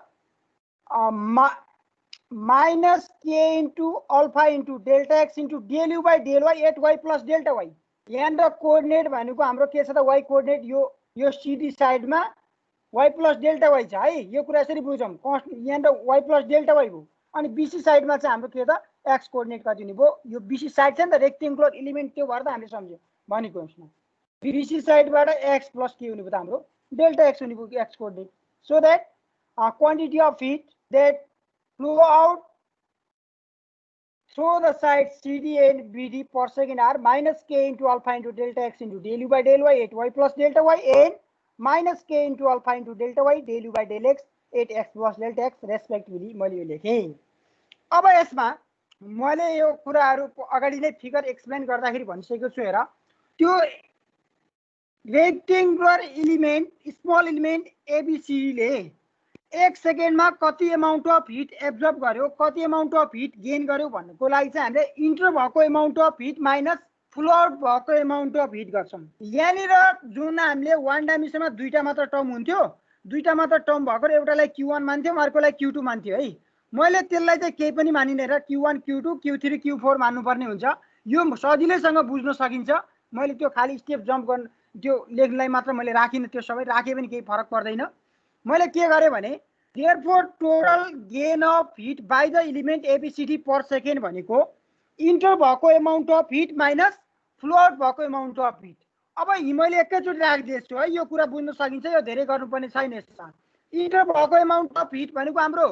माइनस के into alpha into delta x into del u by del y at y plus delta y यहाँनिर कोअर्डिनेट भनेको हाम्रो के छ त वाई कोअर्डिनेट यो सिडी साइडमा y प्लस डेल्टा y छ है। यो कुरा यसरी बुझौँ, यहाँनिर y प्लस डेल्टा y भयो। अनि बीसी साइडमा चाहिँ हाम्रो के त x कोअर्डिनेट कति हुने भयो, यो बीसी साइड छ नि त रेक्टेङ्गुलर एलिमेन्ट, त्यो भएर त हामीले सम्झ्यौँ भनेको यसमा। बीसी साइडबाट x प्लस के हुने भयो त हाम्रो डेल्टा x हुने भयो x coordinate. So that quantity of heat that flow out through the sides CD and BD per second are minus k into alpha into delta x into del u by del y at y plus delta y and minus k into alpha into delta y del u by del x at x plus delta x respectively मैले यो लेखेँ। अब यसमा मैले यो कुराहरु अगाडि नै figure explain गर्दाखेरि भनिसकेको छु। हेर, त्यो rectangular element small element ABC ले 1 सेकेन्डमा कति अमाउन्ट अफ हिट एब्जर्ब गर्यो, कति अमाउन्ट अफ हिट गेन गर्यो भन्नको लागि चाहिँ हामीले इन्टर भएको amount of heat minus flow out भएको अमाउन्ट अफ हिट गर्छौं। यहाँनिर जुन हामीले वन डाइमेन्सनमा दुईटा मात्र टर्म हुन्थ्यो, दुईटा मात्र टर्म भएको एउटालाई Q1 मान्थ्यौं, अर्कोलाई Q2 मान्थ्यो है। मैले त्यसलाई चाहिँ केही पनि मानिने र Q1 Q2 Q3 Q4 मान्नुपर्ने हुन्छ। यो सजिलैसँग बुझ्न सकिन्छ। मैले त्यो खाली स्टेप जम्प गर्न त्यो लेख्नलाई मात्र मैले राखिन, त्यो सबै राखे पनि केही फरक पर्दैन। मैले के गरे भने therefore total gain of heat by the element ABCD per second भनेको इन्टर भएको amount of heat minus flow out भएको अमाउन्ट अफ हिट। अब मैले एकैचोटि राखिदिएछु है, यो कुरा बुझ्न सकिन्छ, यो धेरै गर्नुपर्ने छैन। यसमा इन्टर भएको अमाउन्ट अफ हिट भनेको हाम्रो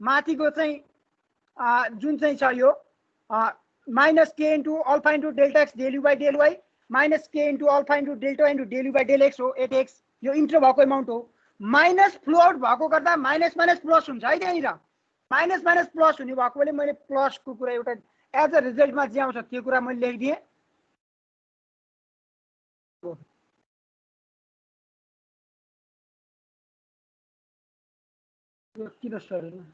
माथिको चाहिँ जुन चाहिँ छ यो माइनस के into alpha into delta x del u by del y minus के into alpha into delta into del u by del x हो, एट एक्स यो इन्टर भएको अमाउन्ट हो। माइनस फ्लो आउट भएको गर्दा माइनस माइनस प्लस हुन्छ है, त्यहाँनिर माइनस माइनस प्लस हुने भएकोले मैले प्लसको कुरा एउटा एज अ रिजल्टमा जे आउँछ त्यो कुरा मैले लेखिदिएँ। यो किन सरेन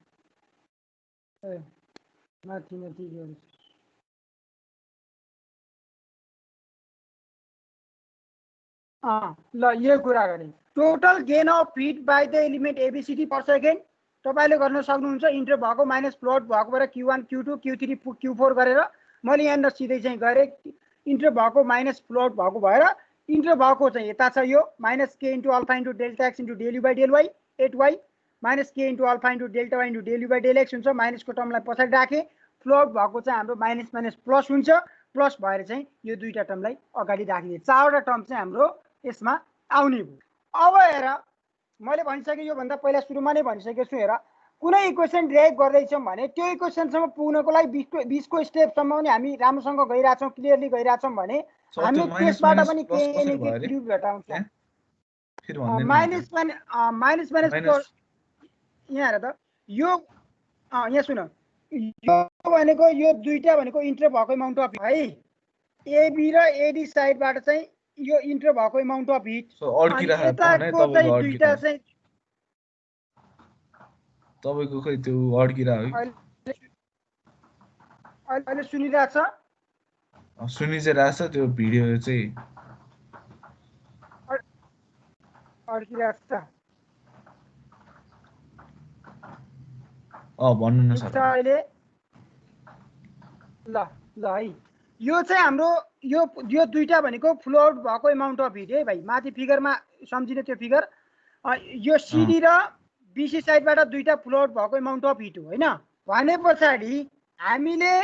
ए माथि माथि ल यो कुरा गरेँ। Total gain of heat by the element ABCD per second तपाईले गर्न सक्नुहुन्छ इन्टर भएको minus float भएकोबाट Q1 Q2 Q3 Q4 गरेर मैले यहाँनिर सिधै चाहिँ गरेँ। इन्टर भएको माइनस फ्लोट भएको भएर इन्टर भएको चाहिँ यता छ यो माइनस के into alpha into delta x into del u by del y at y minus के into alpha into delta y into del u by del x हुन्छ। माइनसको टर्मलाई पछाडि राखेँ, फ्लोट भएको चाहिँ हाम्रो माइनस माइनस प्लस हुन्छ, प्लस भएर चाहिँ यो दुईटा टर्मलाई अगाडि राखिदिए चारवटा टर्म चाहिँ हाम्रो यसमा आउने भयो। अब हेर, मैले भनिसकेँ योभन्दा पहिला सुरुमा नै भनिसकेको छु। हेर, कुनै इक्वेसन डिराइभ गर्दैछौँ भने त्यो इक्वेसनसम्म पुग्नको लागि 20को स्टेपसम्म पनि हामी राम्रोसँग गइरहेछौँ, क्लियरली गइरहेछौँ भने हामी त्यसबाट पनि केही न केही प्रुफ भेटाउँछ। माइनस माइनस माइनस प्लस यहाँ हेर त, यो यहाँ सुन, यो भनेको यो दुईटा भनेको इन्टर भएको अमाउन्ट अफ है, एबी र एडी साइडबाट चाहिँ यो इन्टर भएको अमाउन्ट अफ हिट यताको चाहिँ दुईटा चाहिँ तपाईको खै त्यो अड्किरा हो कि अहिले सुनिरहेछ? सुनि चाहिँ रहेछ, त्यो भिडियो चाहिँ अड्किरहेछ। भन्नु न सर अहिले ल ल है, यो चाहिँ हाम्रो यो दुईटा भनेको फ्लो आउट भएको अमाउन्ट अफ हिट है भाइ। माथि फिगरमा सम्झिने त्यो फिगर, यो सिडी र बीसी साइडबाट दुईटा फ्लो आउट भएको अमाउन्ट अफ हिट हो हैन। भने पछाडि हामीले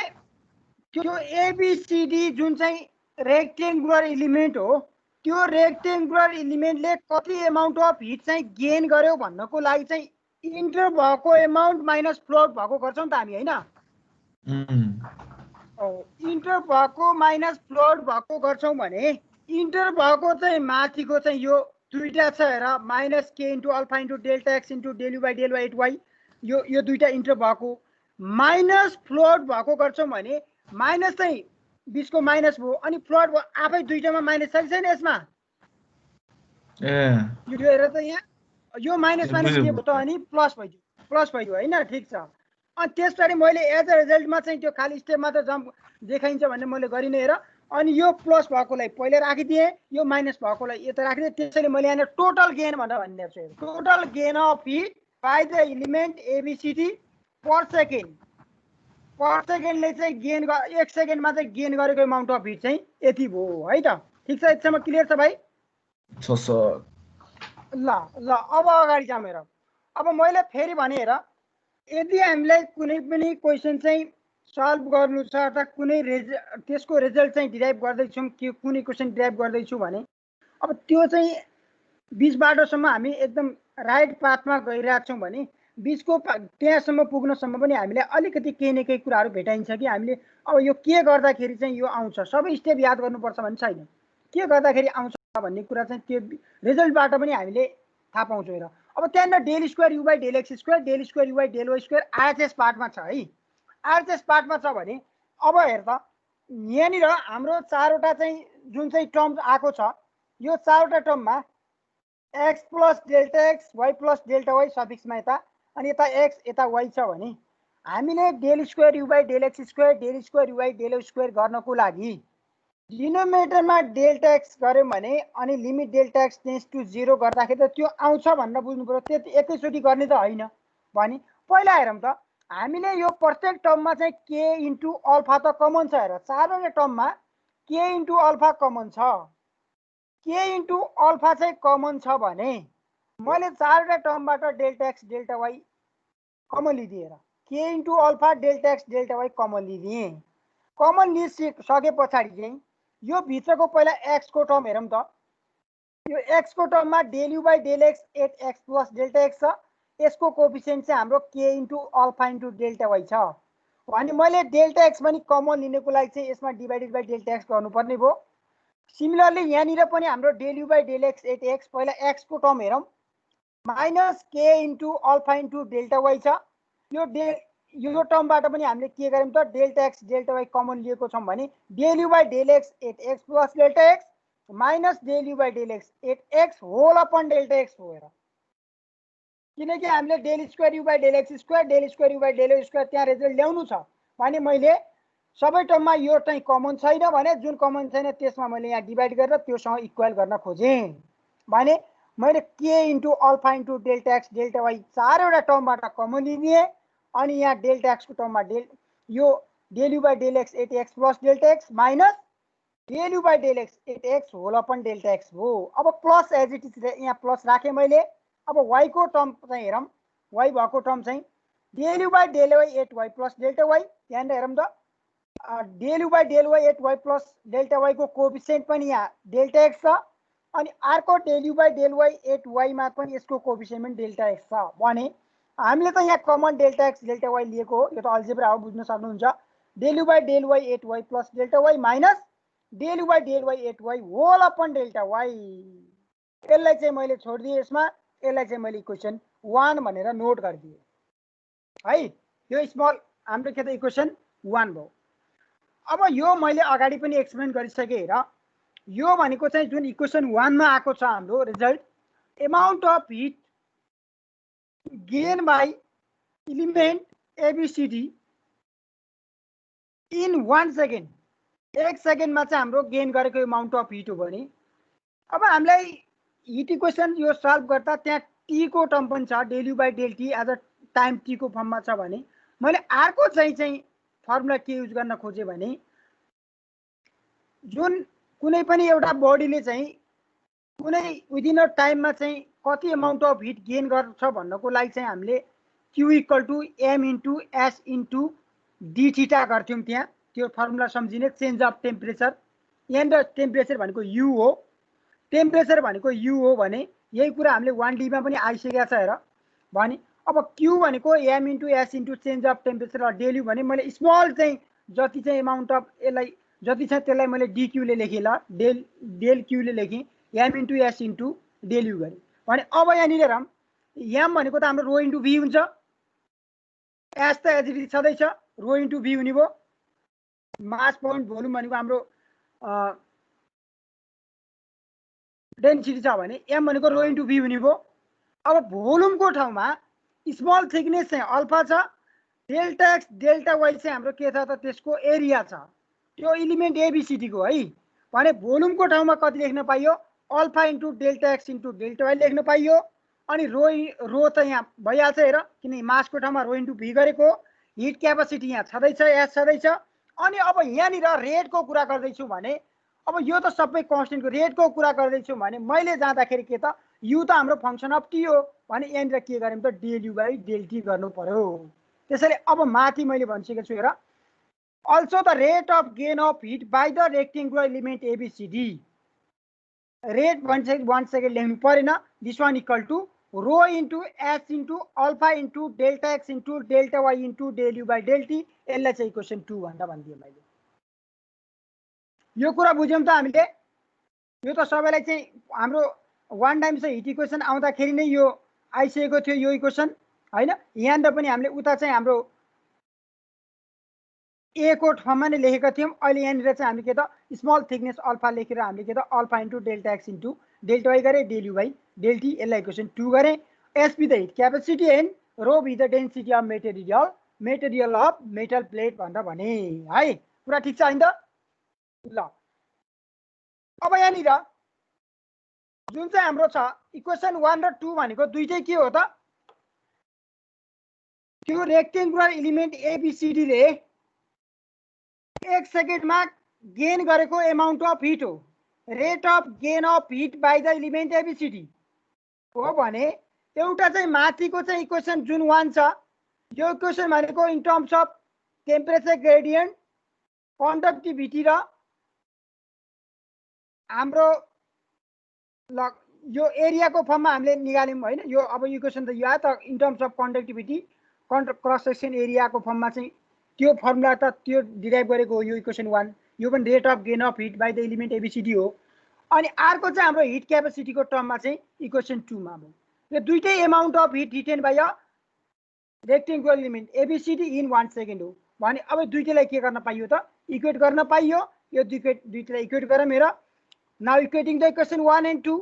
त्यो एबीसीडी जुन चाहिँ रेक्टेङ्गुलर एलिमेन्ट हो, त्यो रेक्टेङ्गुलर एलिमेन्टले कति अमाउन्ट अफ हिट चाहिँ गेन गर्यो भन्नको लागि चाहिँ इन्टर भएको अमाउन्ट माइनस फ्लो आउट भएको गर्छौँ त हामी हैन। इन्टर भएको माइनस फ्लो आउट भएको गर्छौँ भने इन्टर भएको चाहिँ माथिको चाहिँ यो दुईटा छ हेर, माइनस के into alpha into delta x into del u by del y at y यो दुईटा इन्टर भएको माइनस फ्लो आउट भएको गर्छौँ भने माइनस चाहिँ 20 को माइनस भयो अनि फ्लो आउट आफै दुईटामा माइनस छ कि छैन यसमा? यो हेर त, यहाँ यो माइनस माइनस के भयो त अनि प्लस भइदियो हैन। ठिक छ। अनि त्यसरी मैले एज अ रिजल्टमा चाहिँ त्यो खाली स्टेप मात्र जम्प देखाइन्छ भन्ने मैले गरिने हेर। अनि यो प्लस भएकोलाई पहिले राखिदिएँ, यो माइनस भएकोलाई यता राखिदिएँ। त्यसैले मैले यहाँ टोटल गेन भनेर भनिदिएको छु। Total gain of heat by the element ABCD per सेकेन्डले चाहिँ गेन 1 सेकेन्डमा चाहिँ गेन गरेको अमाउन्ट अफ हिट चाहिँ यति भयो है त। ठिक छ, यतिसम्म क्लियर छ भाइ? छ सर। ल ल अब अगाडि जाउँ हेर। अब मैले फेरि भने हेर, यदि हामीलाई कुनै पनि क्वेसन चाहिँ सल्भ गर्नु छ अर्थात् कुनै त्यसको रिजल्ट चाहिँ डिराइभ गर्दैछौँ कि कुनै क्वेसन डिराइभ गर्दैछु भने अब त्यो चाहिँ बिच बाटोसम्म हामी एकदम राइट पाथमा गइरहेको छौँ भने बिचको त्यहाँसम्म पुग्नसम्म पनि हामीलाई अलिकति केही न केही कुराहरू भेटाइन्छ कि हामीले अब यो के गर्दाखेरि चाहिँ यो आउँछ, सबै स्टेप याद गर्नुपर्छ भन्ने छैन, के गर्दाखेरि आउँछ भन्ने कुरा चाहिँ त्यो रिजल्टबाट पनि हामीले थाहा पाउँछौँ। हेर अब त्यहाँनिर del square u by del x square del square u by del y square RHS पार्टमा छ है। आरएचएस पार्टमा छ भने अब हेर त यहाँनिर हाम्रो चारवटा चाहिँ जुन चाहिँ टर्म आएको छ यो चारवटा टर्ममा x plus delta x y plus delta y सफिक्समा यता अनि यता एक्स यता वाई छ भने हामीले del square u by del x square del square u by del y square गर्नको लागि डिनोमिनेटरमा डेल्टा एक्स गऱ्यौँ भने अनि limit delta x tends to 0 गर्दाखेरि त त्यो आउँछ भनेर बुझ्नु पर्यो। त्यति एकैचोटि गर्ने त होइन भने पहिला हेरौँ त हामीले यो प्रत्येक टर्ममा चाहिँ के इन्टु अल्फा त कमन छ। हेर चारवटा टर्ममा के इन्टु अल्फा कमन छ, के इन्टु अल्फा चाहिँ कमन छ भने मैले चारवटा टर्मबाट delta x delta y common लिदिएर K into alpha delta x delta y common लिदिएँ। कमन लिइसके पछाडि चाहिँ यो भित्रको पहिला एक्स को टर्म हेरौँ त। यो एक्स को टर्ममा del u by del x 8x plus delta x छ, यसको कोफिसिएन्ट चाहिँ हाम्रो K into alpha into delta y छ भने मैले डेल्टा एक्स पनि कमन लिनको लागि चाहिँ यसमा डिभाइडेड बाई डेल्टा एक्स गर्नुपर्ने भयो। सिमिलरली यहाँनिर पनि हाम्रो del u by del x 8x पहिला एक्स को टर्म हेरौँ माइनस के into alpha into delta y छ। यो टर्मबाट पनि हामीले के गर्यौँ त delta x delta y common लिएको छौँ भने del u by del x 8x plus delta x minus del u by del x 8x whole upon delta x हो। हेर किनकि हामीले del square u by del x square del square u by del y square त्यहाँ result ल्याउनु छ भने मैले सबै टर्ममा यो चाहिँ कमन छैन भने जुन कमन छैन त्यसमा मैले यहाँ डिभाइड गरेर त्योसँग इक्वल गर्न खोजेँ भने मैले K into alpha into delta x delta y चारवटा टर्मबाट कमन लिदिएँ अनि यहाँ डेल्टा एक्सको टर्ममा del u by del x 8x plus delta x minus del u by del x 8x whole upon delta x हो। अब प्लस एज इट इज यहाँ प्लस राखेँ मैले। अब वाई को टर्म चाहिँ हेरौँ, वाई भएको टर्म चाहिँ del u by del y 8y plus delta y. यहाँनिर हेरौँ त del u by del y 8y plus delta y को कोफिसिएन्ट पनि यहाँ डेल्टा एक्स छ अनि अर्को del u by del y 8y मा पनि यसको कोफिसिएन्ट पनि डेल्टा एक्स छ भने हामीले त यहाँ common delta x delta y लिएको हो। यो त अल्जेब्रा हो, बुझ्न सक्नुहुन्छ। Del u by del y 8y plus delta y minus del u by del y 8y whole upon delta y. यसलाई चाहिँ मैले छोडिदिएँ यसमा, यसलाई चाहिँ मैले इक्वेसन 1 भनेर नोट गरिदिएँ है। यो स्मल हाम्रो के त इक्वेसन 1 भयो। अब यो मैले अगाडि पनि एक्सप्लेन गरिसकेँ। हेर यो भनेको चाहिँ जुन इक्वेसन 1 मा आएको छ हाम्रो result amount of heat gain by element ABCD in 1 second, 1 सेकेन्डमा चाहिँ हाम्रो गेन गरेको एमाउन्ट अफ हिट हो भने अब हामीलाई हिट इक्वेसन यो सल्भ गर्दा त्यहाँ टी को टर्म पनि छ del u by del t as a time t को फर्ममा छ भने मैले अर्को चाहिँ फर्मुला के युज गर्न खोजेँ भने जुन कुनै पनि एउटा बडीले चाहिँ कुनै विदिन अ टाइममा चाहिँ कति एमाउन्ट अफ हिट गेन गर्छ भन्नको लागि चाहिँ हामीले q equal to m into S into d theta गर्थ्यौँ। त्यहाँ त्यो फर्मुला सम्झिने चेन्ज अफ टेम्परेचर। यहाँनिर टेम्परेचर भनेको यु हो, टेम्परेचर भनेको यु हो भने यही कुरा हामीले 1D मा पनि आइसकेको छ। हेर भने अब क्यु भनेको m into S into change of temperature del u भने मैले स्मल चाहिँ जति चाहिँ एमाउन्ट अफ यसलाई जति छ त्यसलाई मैले डिक्युले लेखेँ। ल डेल क्युले लेखेँ, M into S into del u गरेँ भने अब यहाँनिर हेरौँ एम भनेको त हाम्रो रो इन्टु भी हुन्छ, एस त एज इट इज छँदैछ, रो इन्टु भी हुने भयो। मास पोइन्ट भोल्युम भनेको हाम्रो डेन्सिटी छ भने एम भनेको रो इन्टु भी हुने भयो। अब भोल्युमको ठाउँमा स्मल थिकनेस चाहिँ अल्फा छ, डेल्टा एक्स डेल्टा वाई चाहिँ हाम्रो के छ त त्यसको एरिया छ, त्यो एलिमेन्ट एबीसीडी को है भने भोल्युमको ठाउँमा कति लेख्न पाइयो alpha into delta x into delta y लेख्न पाइयो अनि रो त यहाँ भइहाल्छ। हेर किनकि मासको ठाउँमा रो इन्टु भी गरेको, हिट क्यापासिटी यहाँ छँदैछ एस छँदैछ। अनि अब यहाँनिर रेटको कुरा गर्दैछु भने अब यो त सबै कन्स्टेन्टको रेटको कुरा गर्दैछु भने मैले जाँदाखेरि के त u त हाम्रो फंक्सन अफ t हो भने यहाँनिर के गर्यौं त del u by del t गर्नु पर्यो। त्यसैले अब माथि मैले भनिसकेको छु हेर, also the rate of gain of heat by the rectangular element ABCD, rate 1 second लेख्नु परेन, this one equal to rho into s into alpha into delta x into delta y into del u by del t, यसलाई चाहिँ equation 2 भनेर भनिदिए मैले। यो कुरा बुझ्यौं त हामीले? यो त सबैलाई चाहिँ हाम्रो वन डाइमेन्सनल हिट इक्वेसन आउँदाखेरि नै यो आइसकेको थियो यो इक्वेसन हैन। यहाँनिर पनि हामीले उता चाहिँ हाम्रो ए को ठाउँमा नै लेखेका थियौं। अहिले यहाँनिर चाहिँ हामी के त स्मल थिकनेस अल्फा लेखेर हामीले के त alpha into delta x into delta y गरे, del u by del t, यसलाई इक्वेसन 2 गरे। S be the heat capacity and rho be the density of material of metal plate भनेर भने है। कुरा ठिक छ हैन त? ल अब यहाँनिर जुन चाहिँ हाम्रो छ इक्वेसन 1 र 2 भनेको दुईटै के हो त? त्यो रेक्टेंगुलर एलिमेन्ट एबीसीडी ले 1 सेकेन्डमा गेन गरेको एमाउन्ट अफ हिट हो। Rate of gain of heat by the element ABCD हो भने एउटा चाहिँ माथिको चाहिँ इक्वेसन जुन 1 छ, यो इक्वेसन भनेको in terms of temperature gradient, conductivity र हाम्रो यो एरियाको फर्ममा हामीले निकाल्यौं हैन। यो अब इक्वेसन त यो आयो त in terms of conductivity cross section एरियाको फर्ममा चाहिँ त्यो फर्मुला त त्यो डिराइभ गरेको हो यो इक्वेसन 1। यो पनि rate of gain of heat by the element ABCD हो। अनि अर्को चाहिँ हाम्रो हिट क्यापेसिटीको टर्ममा चाहिँ इक्वेसन 2 मा भयो। यो दुईटै amount of heat retained by a rectangular element ABCD in 1 second हो भने अब दुईटैलाई के गर्न पाइयो त? इक्वेट गर्न पाइयो। यो दुईटैलाई इक्वेट गरौँ हेर। Now equating the equation 1 and 2,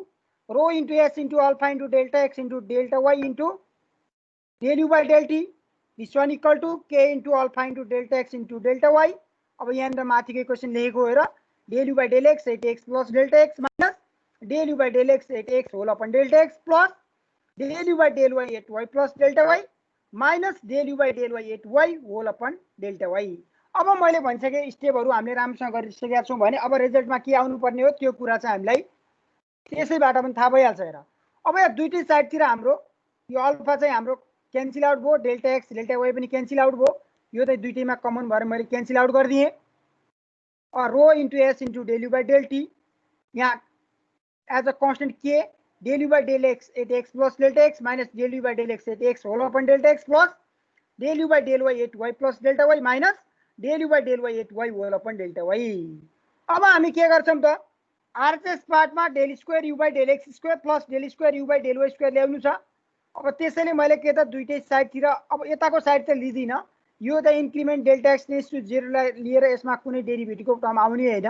rho into S into alpha into delta x into delta y into del u by del t, this one equal to k into alpha into delta x into delta y. अब यहाँनिर माथिको equation लेखेको हेर, del u by del x at x plus delta x minus del u by del x at x whole upon delta x plus del u by del y at y plus delta y minus del u by del y at y whole upon delta y. अब मैले भनिसकेँ स्टेपहरू हामीले राम्रोसँग गरिसकेका छौँ भने अब रिजल्टमा के आउनुपर्ने हो त्यो कुरा चाहिँ हामीलाई त्यसैबाट पनि थाहा भइहाल्छ हेर। अब यहाँ दुईटै साइडतिर हाम्रो यो अल्फा चाहिँ हाम्रो क्यान्सल आउट भयो, डेल्टा एक्स डेल्टा वाई पनि क्यान्सल आउट भयो। यो चाहिँ दुईटैमा कमन भएर मैले क्यान्सल आउट गरिदिएँ। Rho into S into del u by del t, यहाँ as a constant k del u by del x at x plus delta x minus del u by del x at x whole upon delta x plus del u by del y at y plus delta y minus del u by del y at y whole upon delta y. अब हामी के गर्छौँ त? RHS पार्टमा del square u by del x square plus del square u by del y square ल्याउनु छ। अब त्यसैले मैले के त दुईटै साइडतिर अब यताको साइड त लिदिनँ। यो त increment delta x tends to 0 लाई लिएर यसमा कुनै डेरिभेटिभको टर्म आउने हैन।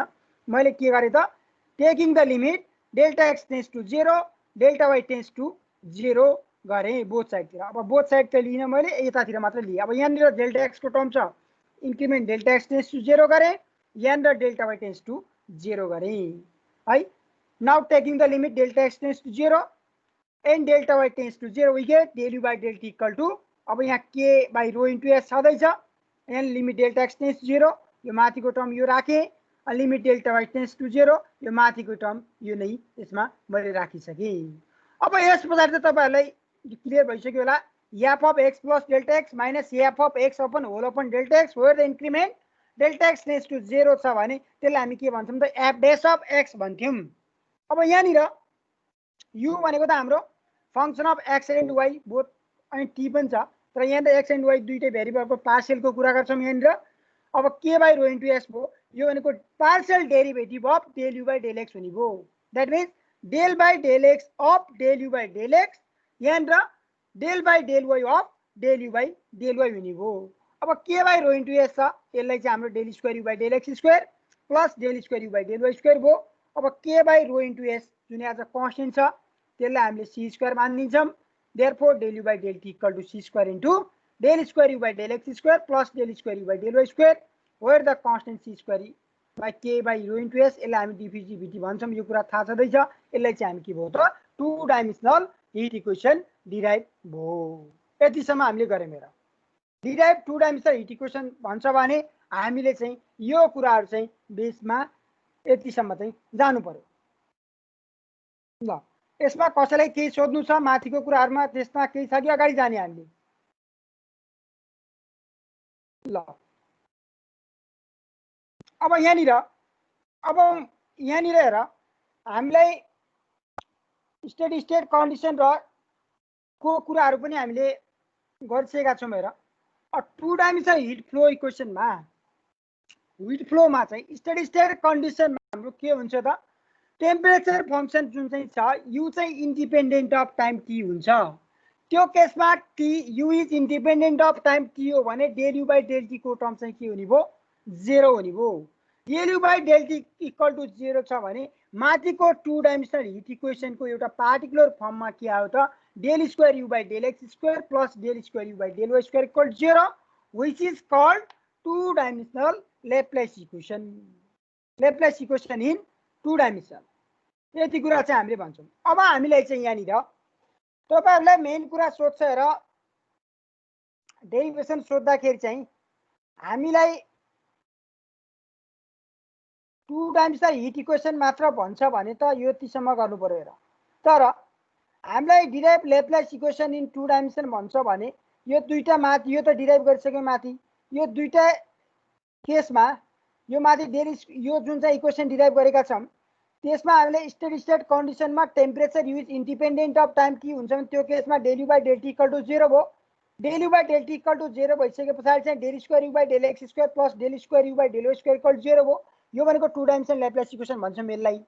मैले के गरे त taking the limit delta x tends to 0 delta y tends to 0 गरे बोथ साइडतिर। अब बोथ साइड त लिन मैले यतातिर मात्र लिए। अब यहाँनिर डेल्टा एक्स को टर्म छ, increment delta x tends to 0 गरे, यहाँनिर डेल्टा वाई टेन्स टु 0 गरे है। Now taking the limit delta x tends to 0 and delta y tends to 0 we get del u by del t equal to, अब यहाँ k by rho into s छँदैछ and limit delta x tends to 0, यो माथिको term यो राखेँ, limit delta y tends to 0, यो माथिको term यो नै यसमा मैले राखिसकेँ। अब यस पछाडि त तपाईँहरूलाई क्लियर भइसक्यो होला। F of x plus delta x minus f of x upon whole upon delta x where the increment delta x tends to 0 छ भने त्यसलाई हामी के भन्छौँ त? एफ डैश अफ एक्स भन्थ्यौँ। अब यहाँनिर यु भनेको त हाम्रो function of x and y both अनि टी पनि छ, तर यहाँ त एक्स एन्ड वाई दुईटै भेरिएबलको पार्शियलको कुरा गर्छौँ यहाँनिर। अब k by rho into S भयो, यो भनेको partial derivative of del u by del x हुने भयो। That means del by del x of del u by del x, यहाँनिर del by del y of del u by del y हुने भयो। अब k by rho into S छ, यसलाई चाहिँ हाम्रो del square u by del x square plus del square u by del y square भयो। अब k by rho into s जुन एज अ कन्स्टेन्ट छ त्यसलाई हामीले सी स्क्वायर मानिदिन्छौँ। Therefore del u by del t equal to c square into del square u by del x square plus del square u by del y square where the constant c square by k by rho into S, यसलाई हामी डिफिजिभिटी भन्छौँ। यो कुरा थाहा छँदैछ। यसलाई चाहिँ हामी के भयो त 2 डाइमेन्सनल हिट इक्वेसन डिराइभ भयो। यतिसम्म हामीले गऱ्यौँ हेर। डिराइभ 2 डाइमेन्सनल हिट इक्वेसन भन्छ भने हामीले चाहिँ यो कुराहरू चाहिँ बेसमा यतिसम्म चाहिँ जानु पर्यो। ल यसमा कसैलाई केही सोध्नु छ माथिको कुराहरुमा? त्यसमा केही छ कि अगाडि जाने हामीले? ल अब यहाँनिर हेर हामीलाई स्टेडी स्टेट कन्डिसन र को कुराहरु पनि हामीले गरिसकेका छौं। हेर टु डाइमेन्सनल हिट फ्लो इक्वेसनमा चाहिँ स्टेडी स्टेट कन्डिसनमा हाम्रो के हुन्छ त? टेम्परेचर फंक्सन जुन चाहिँ छ यु चाहिँ इन्डिपेन्डेन्ट अफ टाइम टी हुन्छ। त्यो केसमा t u is independent of time t हो भने del u by del t को टर्म चाहिँ के हुने भयो? 0 हुने भयो। Del u by del t equal to 0 छ भने माथिको टु डाइमेन्सनल हिट इक्वेसनको एउटा पार्टिकुलर फर्ममा के आयो त? Del square u by del x square plus del square u by del y square equal 0 which is called two dimensional Laplace equation in two dimension. यति कुरा चाहिँ हामीले भन्छौं। अब हामीलाई चाहिँ यहाँनिर तपाईहरुलाई मेन कुरा सोध्छ हेर, डेरिभेसन सोध्दाखेरि चाहिँ हामीलाई टु डाइमेन्सनल हिट इक्वेसन मात्र भन्छ भने त यो यतिसम्म गर्नु पर्यो। हेर तर हामीलाई derive Laplace equation in two dimension भन्छ भने यो दुईटा माथि यो त डिराइभ गरिसक्यो माथि, यो दुईटा केसमा यो माथि डेल यो जुन चाहिँ इक्वेसन डिराइभ गरेका छौं त्यसमा हामीले स्टेडी स्टेट कन्डिसनमा temperature u is independent of time t हुन्छ भने त्यो केसमा del u by del t equal to 0 भयो। Del u by del t equal to 0 भइसके पछाडि चाहिँ del square u by del x square plus del square u by del y square equal 0 भयो। यो भनेको टु डाइमेन्सन लेप्लेस इक्वेसन भन्छौं यसलाई।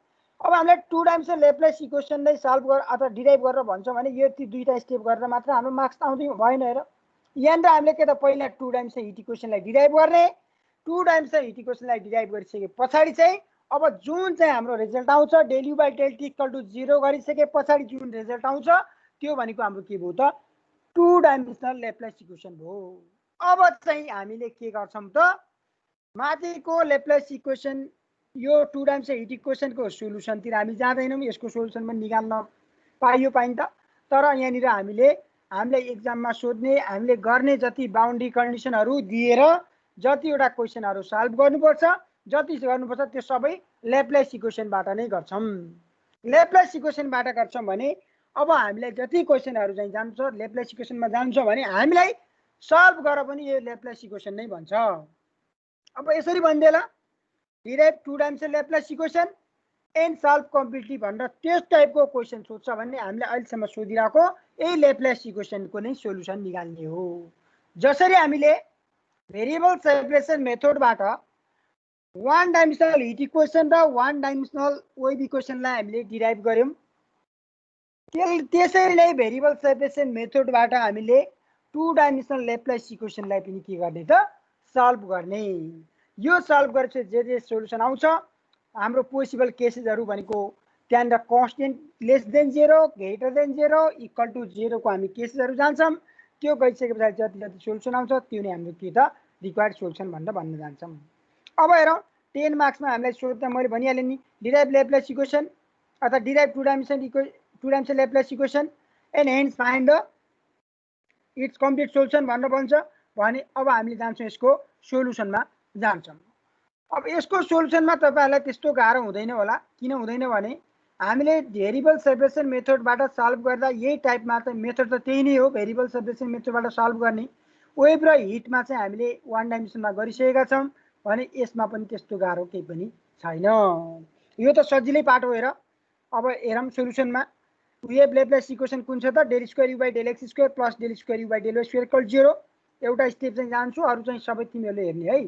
अब हामीले टु डाइमेन्सन लेप्लेस इक्वेसनलाई सल्भ गर अथवा डिराइभ गरेर भन्छौं भने यो दुईटा स्टेप गरेर मात्र हाम्रो मार्क्स आउँदै भएन। हेर यहाँनिर हामीले के त पहिला टु डाइमेन्सन हिट इक्वेसनलाई डिराइभ गर्ने, टु डाइमेन्सन हिट इक्वेसनलाई डिराइभ गरिसके पछाडि चाहिँ अब जुन चाहिँ हाम्रो रिजल्ट आउँछ del u by del t equal to 0 गरिसके पछाडि जुन रिजल्ट आउँछ त्यो भनेको हाम्रो के भयो त? टु डाइमेन्सनल लेप्लेस इक्वेसन भयो। अब चाहिँ हामीले के गर्छौं त? माथिको लेप्लेस इक्वेसन यो टु डाइमेन्सनल हिट इक्वेसनको सोलुसनतिर हामी जाँदैनौं, यसको सोलुसन पनि निकाल्न पाइन्छ। तर यहाँनिर हामीलाई एक्जाममा सोध्ने हामीले गर्ने जति बाउन्ड्री कन्डिसनहरु दिएर जतिवटा क्वेशनहरु सल्भ गर्नुपर्छ त्यो सबै लेप्लेस इक्वेसनबाट नै गर्छौं। लेप्लेस इक्वेसनबाट गर्छौं भने अब हामीलाई जति क्वेशनहरु चाहिँ जान्छ लेप्लेस इक्वेसनमा जान्छ भने हामीलाई सल्भ गरेर पनि यो लेप्लेस इक्वेसन नै भन्छ। अब यसरी भन्देला derive two dimensional Laplace equation and solve completely भनेर त्यस टाइपको क्वेशन सोध्छ भने हामीले अहिलेसम्म सोधिरहेको यही लेप्लेस इक्वेसनको नै सोलुसन निकाल्ने हो। जसरी हामीले भेरिएबल सेपरेसन मेथडबाट वान डाइमेन्सनल हिट इक्वेसन र वान डाइमेन्सनल वेभ इक्वेसनलाई हामीले डिराइभ गर्यौं, त्यसरी नै भेरिएबल सेपरेसन मेथडबाट हामीले टु डाइमेन्सनल लेप्लेस इक्वेसनलाई पनि के गर्ने त? सल्भ गर्ने। यो सल्भ गरेपछि जे सोलुसन आउँछ हाम्रो पोसिबल केसेसहरु भनेको त्यहाँनिर constant less than 0 greater than 0 equal to 0 को हामी केसेसहरु जान्छौं। त्यो गइसके पछाडि जति सोलुसन आउँछ त्यो नै हाम्रो के त? रिक्वायर्ड सोलुसन भनेर भन्न जान्छौं। अब हेरौं 10 मार्क्समा हामीलाई सोध्दा मैले भनिहालेँ नि डिराइभ लेप्लेस इक्वेसन अथवा derive two dimensional Laplace equation and hence find the its complete solution भनेर भन्छ भने अब हामीले जान्छौं यसको सोलुसनमा जान्छौं। अब यसको सोलुसनमा तपाईहरुलाई त्यस्तो गाह्रो हुँदैन होला। किन हुँदैन भने हामीले भेरिएबल सेपरेसन मेथडबाट सल्भ गर्दा यही टाइपमा त मेथड त त्यही नै हो, भेरिएबल सेपरेसन मेथडबाट सल्भ गर्ने। वेभ र हिटमा चाहिँ हामीले वान डाइमेन्सनमा गरिसकेका छौं भने यसमा पनि त्यस्तो गाह्रो केही पनि छैन। यो त सजिलै पाटो। हेर अब हेरौं सोलुसनमा वेभ लेप्लेस इक्वेसन कुन छ त? Del square u by del x square plus del square u by del y square equal 0। एउटा स्टेप चाहिँ जान्छु, अरु चाहिँ सबै तिमीहरुले हेर्ने है।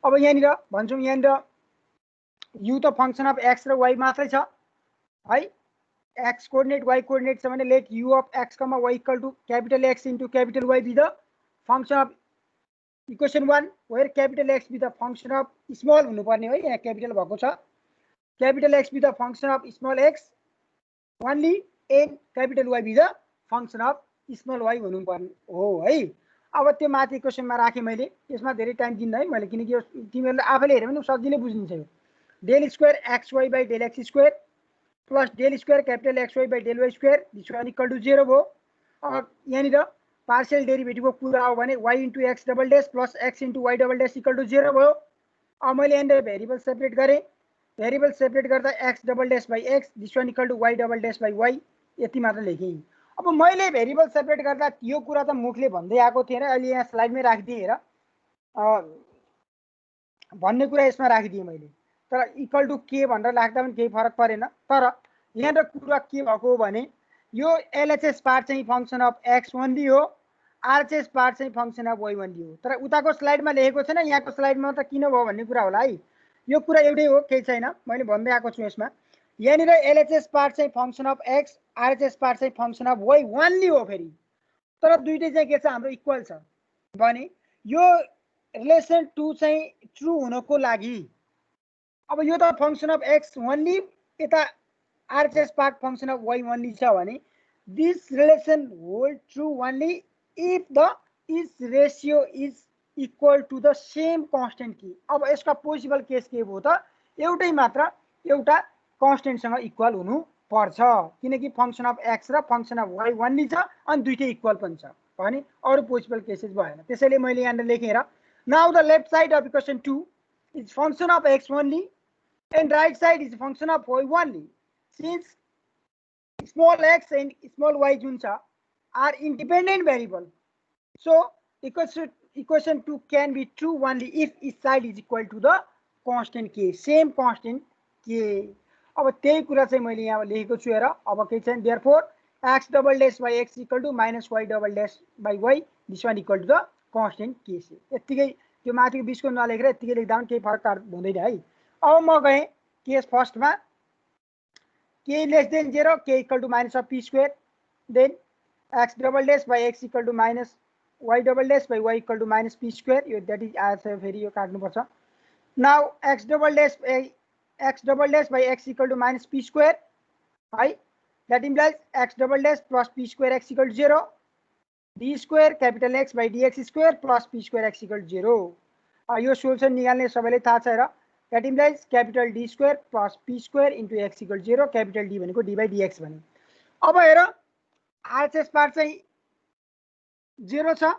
अब यहाँनिर भन्छौं यहाँनिर यु त फंक्सन अफ एक्स र वाइ मात्रै छ है। एक्स कोअर्डिनेट वाइ कोअर्डिनेट छ भने let u of x comma y equal to capital x into capital y be the function of equation 1 where capital x be the function of small हुनुपर्ने है। यहाँ capital भएको छ। Capital x be the function of small x only and capital y be the function of small y हुनुपर्ने हो है। अब त्यो माथि इक्वेसनमा राखे मैले, यसमा धेरै टाइम दिन्न है मैले किनकि यो तिमीहरुले आफैले हेरे पनि सजिलै बुझिन्छ। यो del square x y by del x square plus del square capital x y by del y square this one equal to 0 भयो। अब यहाँनिर पार्शियल डेरिभेटिभको कुरा हो भने y into x double dash plus x into y double dash equal to 0 भयो। अब मैले यहाँनिर भेरिएबल सेपरेट गरेँ। भेरिएबल सेपरेट गर्दा x double dash by x this one equal to y double dash by y यति मात्र लेखेँ। अब मैले भेरिएबल सेपरेट गर्दा यो कुरा त मुखले भन्दै आएको थिएन, अहिले यहाँ स्लाइडमै राखिदिएँ हेर भन्ने कुरा यसमा राखिदिएँ मैले। तर इक्वल टु के भनेर राख्दा पनि केही फरक परेन। तर यहाँ त कुरा के भएको हो भने यो एलएचएस पार्ट चाहिँ फङ्सन अफ एक्स ओन्ली हो, आरएचएस पार्ट चाहिँ फङ्सन अफ वाइ ओन्ली हो। तर उताको स्लाइडमा लेखेको छैन, यहाँको स्लाइडमा त किन भयो भन्ने कुरा होला है। यो कुरा एउटै हो, केही छैन, मैले भन्दै आएको छु यसमा। यहाँनिर एलएचएस पार्ट चाहिँ function of x, RHS part चाहिँ फङ्सन अफ वाइ ओन्ली हो फेरि। तर दुइटै चाहिँ के छ हाम्रो इक्वल छ भने यो रिलेसन 2 चाहिँ ट्रु हुनको लागि अब यो त फङ्सन अफ एक्स ओन्ली, यता RHS part function of y only छ भने this relation hold true only if the is ratio is equal to the same constant की। अब यसका पोसिबल केस के भयो त एउटै मात्र एउटा कन्स्टेन्टसँग इक्वल हुनु पर्छ, किनकि फङ्सन अफ एक्स र फङ्सन अफ वाइ ओन्ली छ अनि दुइटै इक्वल पनि छ भने अरू पोसिबल केसेस भएन। त्यसैले मैले यहाँनिर लेखेर now the left side of equation 2 is function of x only and right side is a function of y only. Since small x and small y जुन छ are independent variable, so equation 2 can be true only if each side is equal to the constant k, same constant k. अब त्यही कुरा चाहिँ मैले यहाँ लेखेको छु हेर। अब के छ therefore x double dash by x equal to minus y double dash by y, this one equal to the constant k से। यतिकै त्यो माथिको 20 को नलेखेर यतिकै लेख्दा पनि केही फरक हुँदैन है। अब म गएँ केस फर्स्टमा, k less than 0, k equal to minus of p square, then x double dash by x equal to minus y double dash by y equal to minus p square, यो द्याट इज आएछ फेरि यो काट्नुपर्छ। Now x double dash by x equal to minus p square है, that implies x double dash plus p square x equal to 0, d square capital x by dx square plus p square x equal to 0। यो solution निकाल्ने सबैले थाहा छ हेर, that implies capital D square plus P square into x equal 0, capital D भनेको d by dx भन्यो। अब हेर आरएचएस पार्ट चाहिँ 0 छ।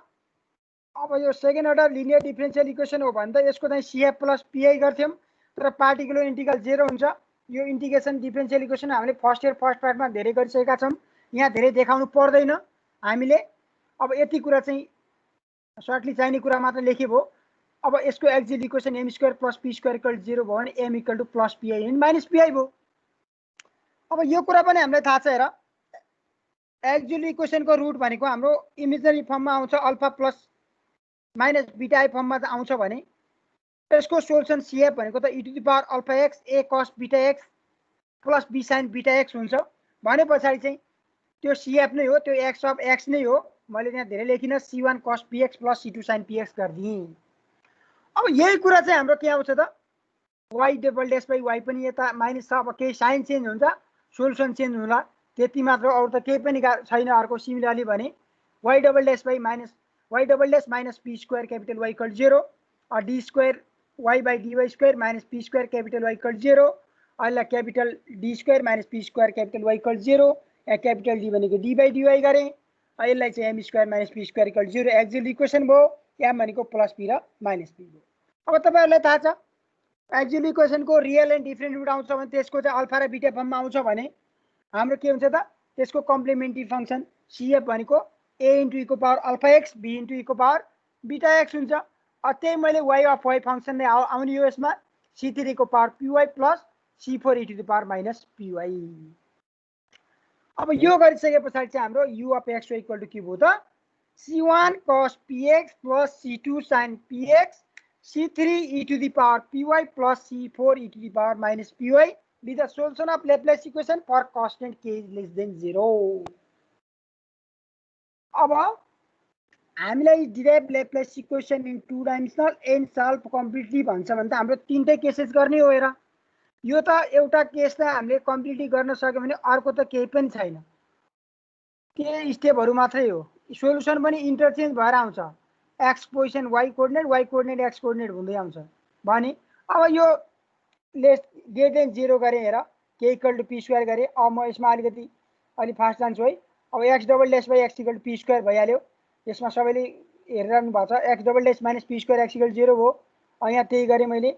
अब यो second order linear differential equation हो भने त यसको चाहिँ CF प्लस PI गर्थ्यौं, तर पार्टिकुलर इन्टिग्रल 0 हुन्छ। यो इन्टिग्रेसन डिफरेन्शियल इक्वेसन हामीले फर्स्ट इयर फर्स्ट पार्टमा धेरै गरिसकेका छौं, यहाँ धेरै देखाउनु पर्दैन हामीले। अब यति कुरा चाहिँ सर्टली चाहिने कुरा मात्र लेखे भयो। अब यसको exact equation m square plus p square equal 0 भयो भने m equal to plus pi and minus pi भयो। अब यो कुरा पनि हामीलाई थाहा छ हेर, एक्जिट इक्वेसनको रुट भनेको हाम्रो इमेजिनरी फर्ममा आउँछ, alpha plus minus beta i फर्ममा आउँछ भने यसको सोल्युसन CF भनेको त e to the power alpha x a cos beta x plus b sin beta x हुन्छ भने पछाडी चाहिँ त्यो CF नै हो, त्यो x अफ x नै हो। मैले यहाँ धेरै लेखिन, c1 cos px plus c2 sin px गर्दिएँ। अब यही कुरा चाहिँ हाम्रो के आउँछ त y double dash by y पनि यता माइनस छ। अब केही साइन चेन्ज हुन्छ, सोल्युसन चेन्ज होला, त्यति मात्र, अरु त केही पनि छैन अर्को। सिमिलरली भने y double dash by minus y double dash minus p square capital y equal 0, d square y by dy square minus p square capital y equal 0, अहिले capital d square minus p square capital y equal 0, या capital d भनेको d by dy गरे, यसलाई चाहिँ m square minus p square equal 0 exit equation भयो। m भनेको plus p र minus p भयो। अब तपाईहरुलाई थाहा छ एक्जिट इक्वेसनको रियल एन्ड डिफरेन्ट रुट आउँछ भने त्यसको चाहिँ अल्फा र बीटा फर्ममा आउँछ भने हाम्रो के हुन्छ त त्यसको कम्प्लिमेन्ट्री फंक्सन CF भनेको a इन्टु e को power alpha x b into e को पावर बीटा x हुन्छ। त्यही मैले y अफ y फंक्सन नै आउने यो यसमा c3 को power py plus c4 e to the power minus py। अब यो गरिसके पछाडी चाहिँ हाम्रो u of x equal to के भयो त c1 cos px plus c2 sin px c3 e to the power py plus c4 e to the power minus py be the solution of Laplace equation for constant k is less than 0। अब हामीलाई derive Laplace equation in 2 dimensional and solve completely भन्छ भने त हाम्रो तीनटै cases गर्ने हो। हेर यो त एउटा केसलाई हामीले कम्प्लिटली गर्न सक्यो भने अर्को त केही पनि छैन, के स्टेपहरु मात्रै हो। सोलुसन पनि इन्टरचेन्ज भएर आउँछ, x position y coordinate x coordinate हुँदै आउँछ भने अब यो लेस ग्रेटर देन 0 गरे हेर k equal to p square गरे। अब म यसमा अलिकति अलि फास्ट जान्छु है। अब x double dash by x equal to p square भइहाल्यो, यसमा सबैले हेरिरहनु भएको छ। x double dash minus p square x equal 0 भयो। यहाँ त्यही गरे मैले,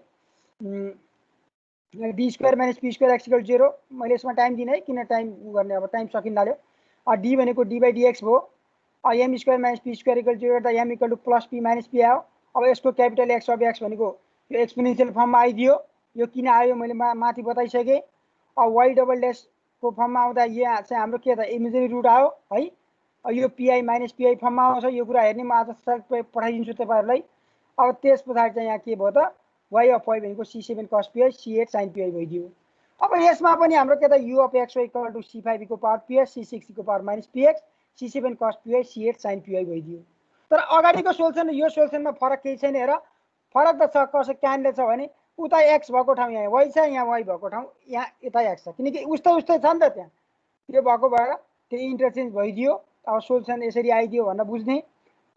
d square minus p square x equal 0 मैले यसमा टाइम दिने है किन टाइम गर्ने अब टाइम सकिन लाग्यो डी भनेको डी बाई डिएक्स भयो m square minus p square equal 0 गर्दा m equal to plus p minus p आयो अब यसको क्यापिटल एक्स अफ एक्स भनेको यो एक्सपोनेन्सियल फर्ममा आइदियो यो किन आयो मैले माथि बताइसकेँ अब वाइ डबल ड्यासको फर्ममा आउँदा यहाँ चाहिँ हाम्रो के त इमेजिनरी रुट आयो है यो पिआई माइनस पिआई फर्ममा आउँछ यो कुरा हेर्ने म आज पठाइदिन्छु तपाईँहरूलाई अब त्यस पछाडि चाहिँ यहाँ के भयो त वाइ अफ वाइ भनेको C7 cos pi C8 sin pi भइदियो अब यसमा पनि हाम्रो के त u of x y equal to C5 को पावर पिएस C6 को power minus px C7 cos pi C8 sin pi भइदियो तर अगाडिको सोल्युसन र यो सोल्युसनमा फरक केही छैन हेर फरक त छ कसो कहाँनिर छ भने उता एक्स भएको ठाउँ यहाँ वाइ छ यहाँ वाइ भएको ठाउँ यहाँ यता एक्स छ किनकि उस्तै छ नि त त्यहाँ यो भएको भएर त्यही इन्टरचेन्ज भइदियो अब सोल्युसन यसरी आइदियो भनेर बुझ्ने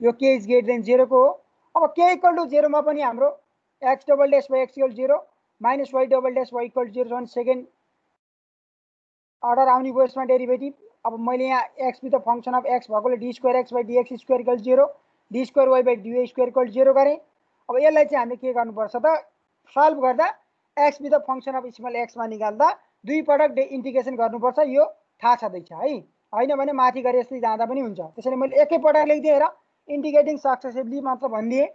यो के इज ग्रेटर देन 0 को हो अब के इक्वल टू 0 मा पनि हाम्रो x double dash by x equal 0 minus y double dash y equal 0 भने सेकेन्ड अर्डर आउने भयो यसमा डेरिभेटिभ अब मैले यहाँ x with the function of x भएकोले d square x by dx square equal 0 d square y by dy square equal 0 गरेँ अब यसलाई चाहिँ हामीले के गर्नुपर्छ त सल्भ गर्दा x with the function of small एक्समा निकाल्दा दुई पटक इन्टिग्रेसन गर्नुपर्छ यो थाहा छँदैछ है होइन भने माथि गरे यस्तै जाँदा पनि हुन्छ त्यसैले मैले एकैपटक लेखिदिएँ हेर इन्टिग्रेटिङ सक्सेसिभली मात्र भनिदिएँ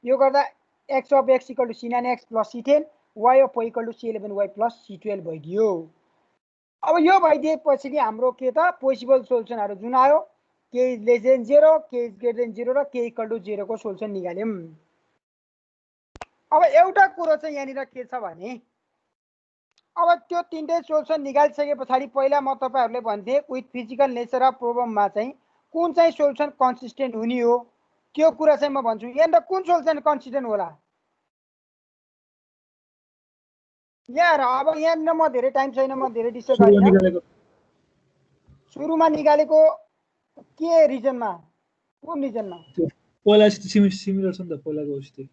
यो गर्दा x of x equal to C9 x plus C10 y of y equal to C11 y plus C12 भइदियो अब यो भइदिएपछि नि हाम्रो के त पोसिबल सोल्युसनहरू जुन आयो के इज लेस देन 0 के इज ग्रेटर देन 0 र के इक्वल टू 0 को सोल्युसन निकाल्यौँ अब एउटा कुरो चाहिँ यहाँनिर के छ भने अब त्यो तीनटै सोल्युसन निकालिसके पछाडि पहिला म तपाईहरुले भन्थे विथ फिजिकल नेचर अफ प्रोब्लममा चाहिँ कुन चाहिँ सोल्युसन कन्सिस्टेन्ट हुने हो त्यो कुरा चाहिँ म भन्छु यहाँ त कुन सोल्युसन कन्सिस्टेन्ट होला यार अब यहाँ म धेरै टाइम छैन म धेरै डिस्कस गरिन सुरुमा निकालेको के रिजनमा कुन रिजनमा पहिला सिमिलर छ नि त पहिलाको उस्तै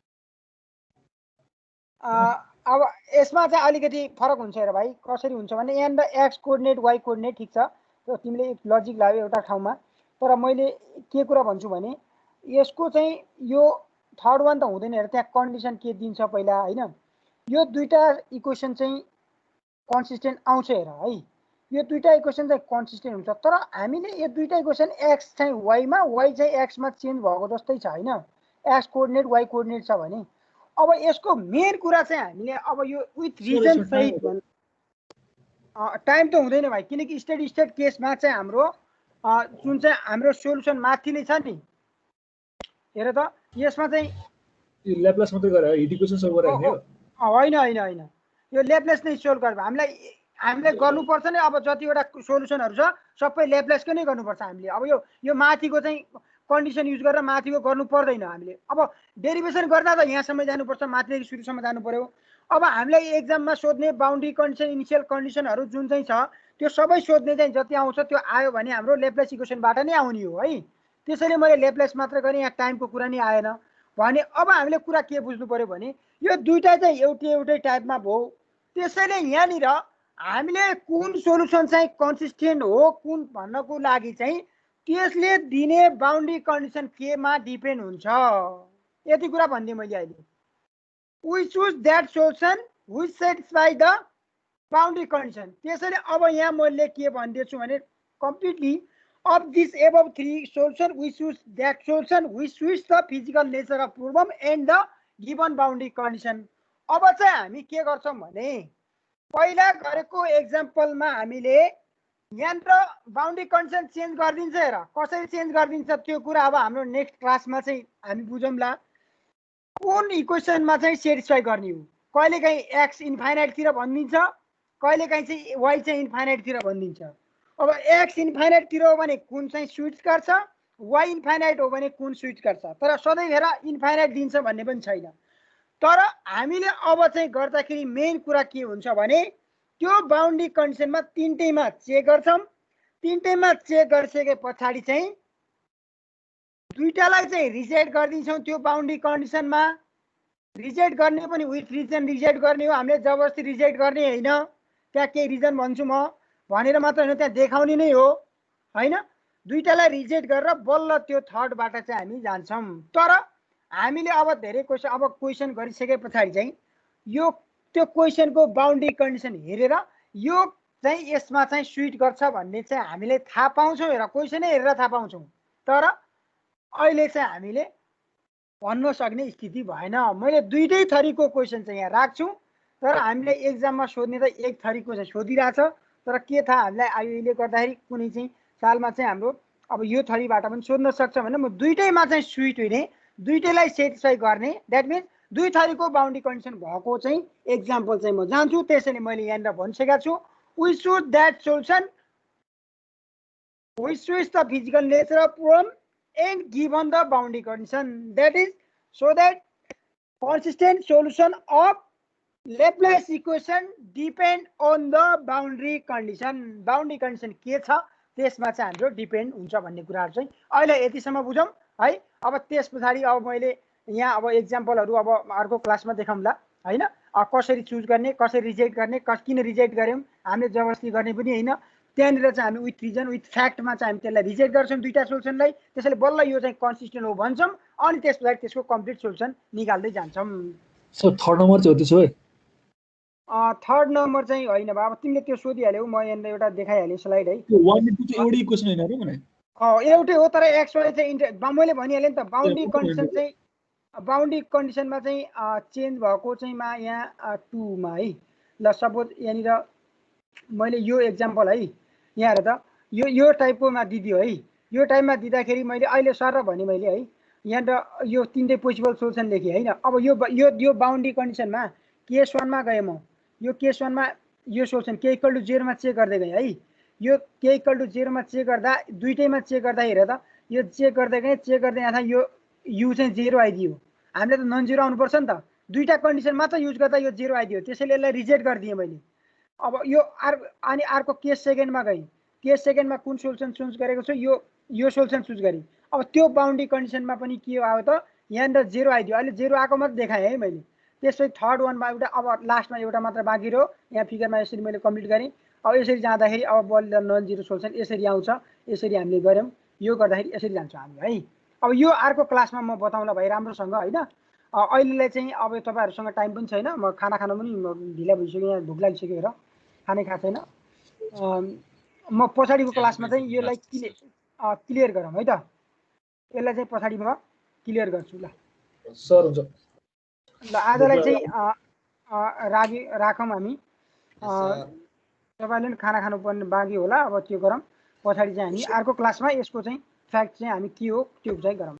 अब यसमा चाहिँ अलिकति फरक हुन्छ हेर भाइ कसरी हुन्छ भने यहाँ त एक्स कोअर्डिनेट वाइ कोअर्डिनेट ठीक छ त्यो तिमीले लजिक लाग्यो एउटा ठाउँमा तर मैले के कुरा भन्छु भने यसको चाहिँ यो थर्ड वान त हुँदैन हेर त्यहाँ कन्डिसन के दिन्छ पहिला हैन यो दुईटा इक्वेसन चाहिँ कन्सिस्टेन्ट आउँछ हेर है यो दुईटा इक्वेसन चाहिँ कन्सिस्टेन्ट हुन्छ तर हामीले यो दुईटा इक्वेसन एक्स चाहिँ वाइमा वाइ चाहिँ एक्समा चेन्ज भएको जस्तै छ हैन एक्स कोअर्डिनेट वाइ कोअर्डिनेट छ भने अब यसको मेन कुरा चाहिँ हामीले अब यो विथ रिजन सहित टाइम त हुँदैन भाइ किनकि स्टेडी स्टेट केसमा चाहिँ हाम्रो जुन चाहिँ हाम्रो सोल्युसन माथि नै छ नि हेर त यसमा चाहिँ ल्याप्लास मात्रै गरे हिट इक्वेसन सल्भ गरे हैन हैन हैन यो ल्याप्लेस नै सोल्भ गर्छ हामीले गर्नुपर्छ नि अब जतिवटा सोल्युसनहरु छ सबै ल्याप्लेसकै नै गर्नुपर्छ हामीले अब यो माथिको चाहिँ कन्डिसन युज गरेर माथिको गर्नु पर्दैन हामीले अब डेरिभेसन गर्दा त यहाँसम्म जानुपर्छ माथिदेखि सुरुसम्म जानु पर्यो अब हामीलाई एक्जाममा सोध्ने बाउन्ड्री कन्डिसन इनिशियल कन्डिसनहरु जुन चाहिँ छ त्यो सबै सोध्ने चाहिँ जति आउँछ त्यो आयो भने हाम्रो ल्याप्लेस इक्वेसनबाट नै आउने हो है त्यसैले मैले ल्याप्लेस मात्र गरेँ यहाँ टाइमको कुरा नै आएन भने अब हामीले कुरा के बुझ्नु पर्यो भने यो दुईटा चाहिँ एउटै टाइपमा भयो त्यसैले यहाँनिर हामीले कुन सोल्युसन चाहिँ कन्सिस्टेन्ट हो कुन भन्नको लागि चाहिँ त्यसले दिने बाउन्ड्री कन्डिसन केमा डिपेन्ड हुन्छ यति कुरा भन्दिए मैले अहिले we choose that solution which satisfy the boundary condition त्यसैले अब यहाँ मैले के भन्दैछु भने completely of this above three solution we choose that solution which suits the physical nature of problem and the given boundary condition अब चाहिँ हामी के गर्छौं भने पहिला गरेको एक्जाम्पलमा हामीले यहाँत्र बाउन्ड्री कन्डिसन चेन्ज गरिदिन्छ हेर कसरी चेन्ज गरिदिन्छ त्यो कुरा अब हाम्रो नेक्स्ट क्लासमा चाहिँ हामी बुझौँला कुन इक्वेसनमा चाहिँ सेटिस्फाई गर्ने हो कहिलेकाहीँ एक्स इन्फाइनाइट तिर भनिदिन्छ कहिलेकाहीँ चाहिँ वाइ चाहिँ इन्फाइनाइट तिर भनिदिन्छ अब एक्स इन्फाइनाइट तिर हो भने कुन चाहिँ स्विच गर्छ वाइ इन्फाइनाइट हो भने कुन स्विच गर्छ तर सधैँभर इन्फाइनाइट दिन्छ भन्ने पनि छैन तर हामीले अब चाहिँ गर्दाखेरि मेन कुरा के हुन्छ भने त्यो बाउन्ड्री कन्डिसनमा तीनटैमा चेक गर्छौं तीनटैमा चेक गरिसके पछाडी चाहिँ दुईटालाई चाहिँ रिजेक्ट गरिदिन्छौं त्यो बाउन्ड्री कन्डिसनमा रिजेक्ट गर्ने पनि विथ रिजन रिजेक्ट गर्ने हो हामीले जबरजस्ती रिजेक्ट गर्ने हैन त्यहाँ केही रिजन भन्छु म भनेर मात्र हैन त्यहाँ देखाउने नै हो हैन दुईटालाई रिजेक्ट गरेर बल्ल त्यो थर्डबाट चाहिँ हामी जान्छौं तर हामीले अब धेरै क्वेशन गरिसके पछाडी चाहिँ यो त्यो क्वेसनको बाउन्ड्री कन्डिसन हेरेर यो चाहिँ यसमा चाहिँ स्विट गर्छ भन्ने चाहिँ हामीले थाहा पाउँछौँ। हेर क्वेसनै हेरेर थाहा पाउँछौँ, तर अहिले चाहिँ हामीले भन्न सक्ने स्थिति भएन। मैले दुईटै थरीको क्वेसन चाहिँ यहाँ राख्छु, तर हामीले एक्जाममा सोध्ने त एक थरीको चाहिँ सोधिरहेछ, तर के थाहा हामीलाई अहिले गर्दाखेरि कुनै चाहिँ सालमा चाहिँ हाम्रो अब यो थरीबाट पनि सोध्न सक्छ भने म दुईटैमा चाहिँ स्विट हुने, दुईटैलाई सेटिस्फाई गर्ने, द्याट मिन्स दुई थरीको बाउन्ड्री कन्डिसन भएको चाहिँ एक्जाम्पल चाहिँ म जान्छु। त्यसैले मैले यहाँनिर भनिसकेको छु, we should that solution which is the physical nature of problem and given the boundary condition, that is so that consistent solution of Laplace equation depend on the boundary condition. Boundary condition के छ त्यसमा चाहिँ हाम्रो depend हुन्छ भन्ने कुराहरु चाहिँ अहिले यतिसम्म बुझौं है। अब त्यसपछि अब मैले यहाँ अब एक्जाम्पलहरु अब अर्को क्लासमा देखाउँला हैन। कसरी चुज गर्ने, कसरी रिजेक्ट गर्ने, किन रिजेक्ट गर्यौं, हामीले जबरजस्ती गर्ने पनि हैन। त्यहाँनिर चाहिँ हामी विथ रिजन विथ फ्याक्टमा चाहिँ हामी त्यसलाई रिजेक्ट गर्छौं दुईटा सोल्युसनलाई। त्यसैले बल्ल यो चाहिँ कन्सिस्टेन्ट हो भन्छौं, अनि त्यसपछि त्यसको कम्प्लिट सोल्युसन निकाल्दै जान्छौं। सर थर्ड नम्बर चाहिँ हो त्यसो है? थर्ड नम्बर चाहिँ हैन बा, अब तिमीले त्यो सोधिहाल्यौ, म यहाँ एउटा देखाइहालेँ स्लाइड है। त्यो 1 2 चाहिँ एउटै इक्वेसन हैन र भने? एउटै हो, तर एक्स वाइ चाहिँ मैले भनिहालेँ नि त, बाउन्ड्री कन्डिसन चाहिँ बाउन्ड्री कन्डिसनमा चाहिँ चेन्ज भएको चाहिँ मा यहाँ 2 मा है। ल सपोज यहाँनिर मैले यो एक्जाम्पल है, यहाँ हेर त, यो टाइपकोमा दिदियो है। यो टाइपमा दिँदाखेरि मैले अहिले सर भने मैले है, यहाँ यो तीनटै पोसिबल सोल्युसन लेखेँ हैन। अब यो बाउन्ड्री कन्डिसनमा केस 1 मा गएँ म, यो केस 1 मा यो सोल्युसन के इक्वल टु 0 मा चेक गर्दै गएँ है। यो के इक्वल टु 0 मा चेक गर्दा दुईटैमा चेक गर्दा हेर त, यो चेक गर्दै गएँ, चेक गर्दै जाँदा यो यु चाहिँ 0 आइदियो। हामीले त नन 0 आउनुपर्छ नि त, दुईटा कन्डिसन मात्र युज गर्दा यो 0 आइदियो, त्यसैले यसलाई रिजेक्ट गरिदिएँ मैले। अब यो अनि अर्को केस सेकेन्डमा गएँ, केस सेकेन्डमा कुन सोल्युसन चुज गरेको छु, यो सोल्युसन चुज गरेँ। अब त्यो बाउन्ड्री कन्डिसनमा पनि के आयो त, यहाँनिर 0 आइदियो। अहिले 0 आएको मात्र देखाएँ है मैले। त्यसपछि थर्ड वानमा एउटा, अब लास्टमा एउटा मात्र बाँकी रह्यो। यहाँ फिगरमा यसरी मैले कम्प्लिट गरेँ। अब यसरी जाँदाखेरि अब बल्ल नन जिरो सोल्युसन यसरी आउँछ, यसरी हामीले गऱ्यौँ। यो गर्दाखेरि यसरी जान्छ हामी है। अब यो अर्को क्लासमा म बताउँला भाइ राम्रोसँग हैन। अहिलेलाई चाहिँ अब तपाईहरुसँग टाइम पनि छैन, म खाना खान पनि ढिला भइसक्यो, यहाँ भोक लागिसक्यो हेर, खानै खाएको छैन। म पछाडिको क्लासमा चाहिँ यसलाई क्लियर गरौँ है त, यसलाई चाहिँ पछाडि म क्लियर गर्छु ल सर। हुन्छ ल, आजलाई चाहिँ राखौँ हामी। तपाईले खाना खानु पर्ने बाँकी होला, अब त्यो गरौँ। पछाडि चाहिँ हामी अर्को क्लासमा यसको चाहिँ फ्याक्ट चाहिँ हामी के हो त्यो चाहिँ गरौँ।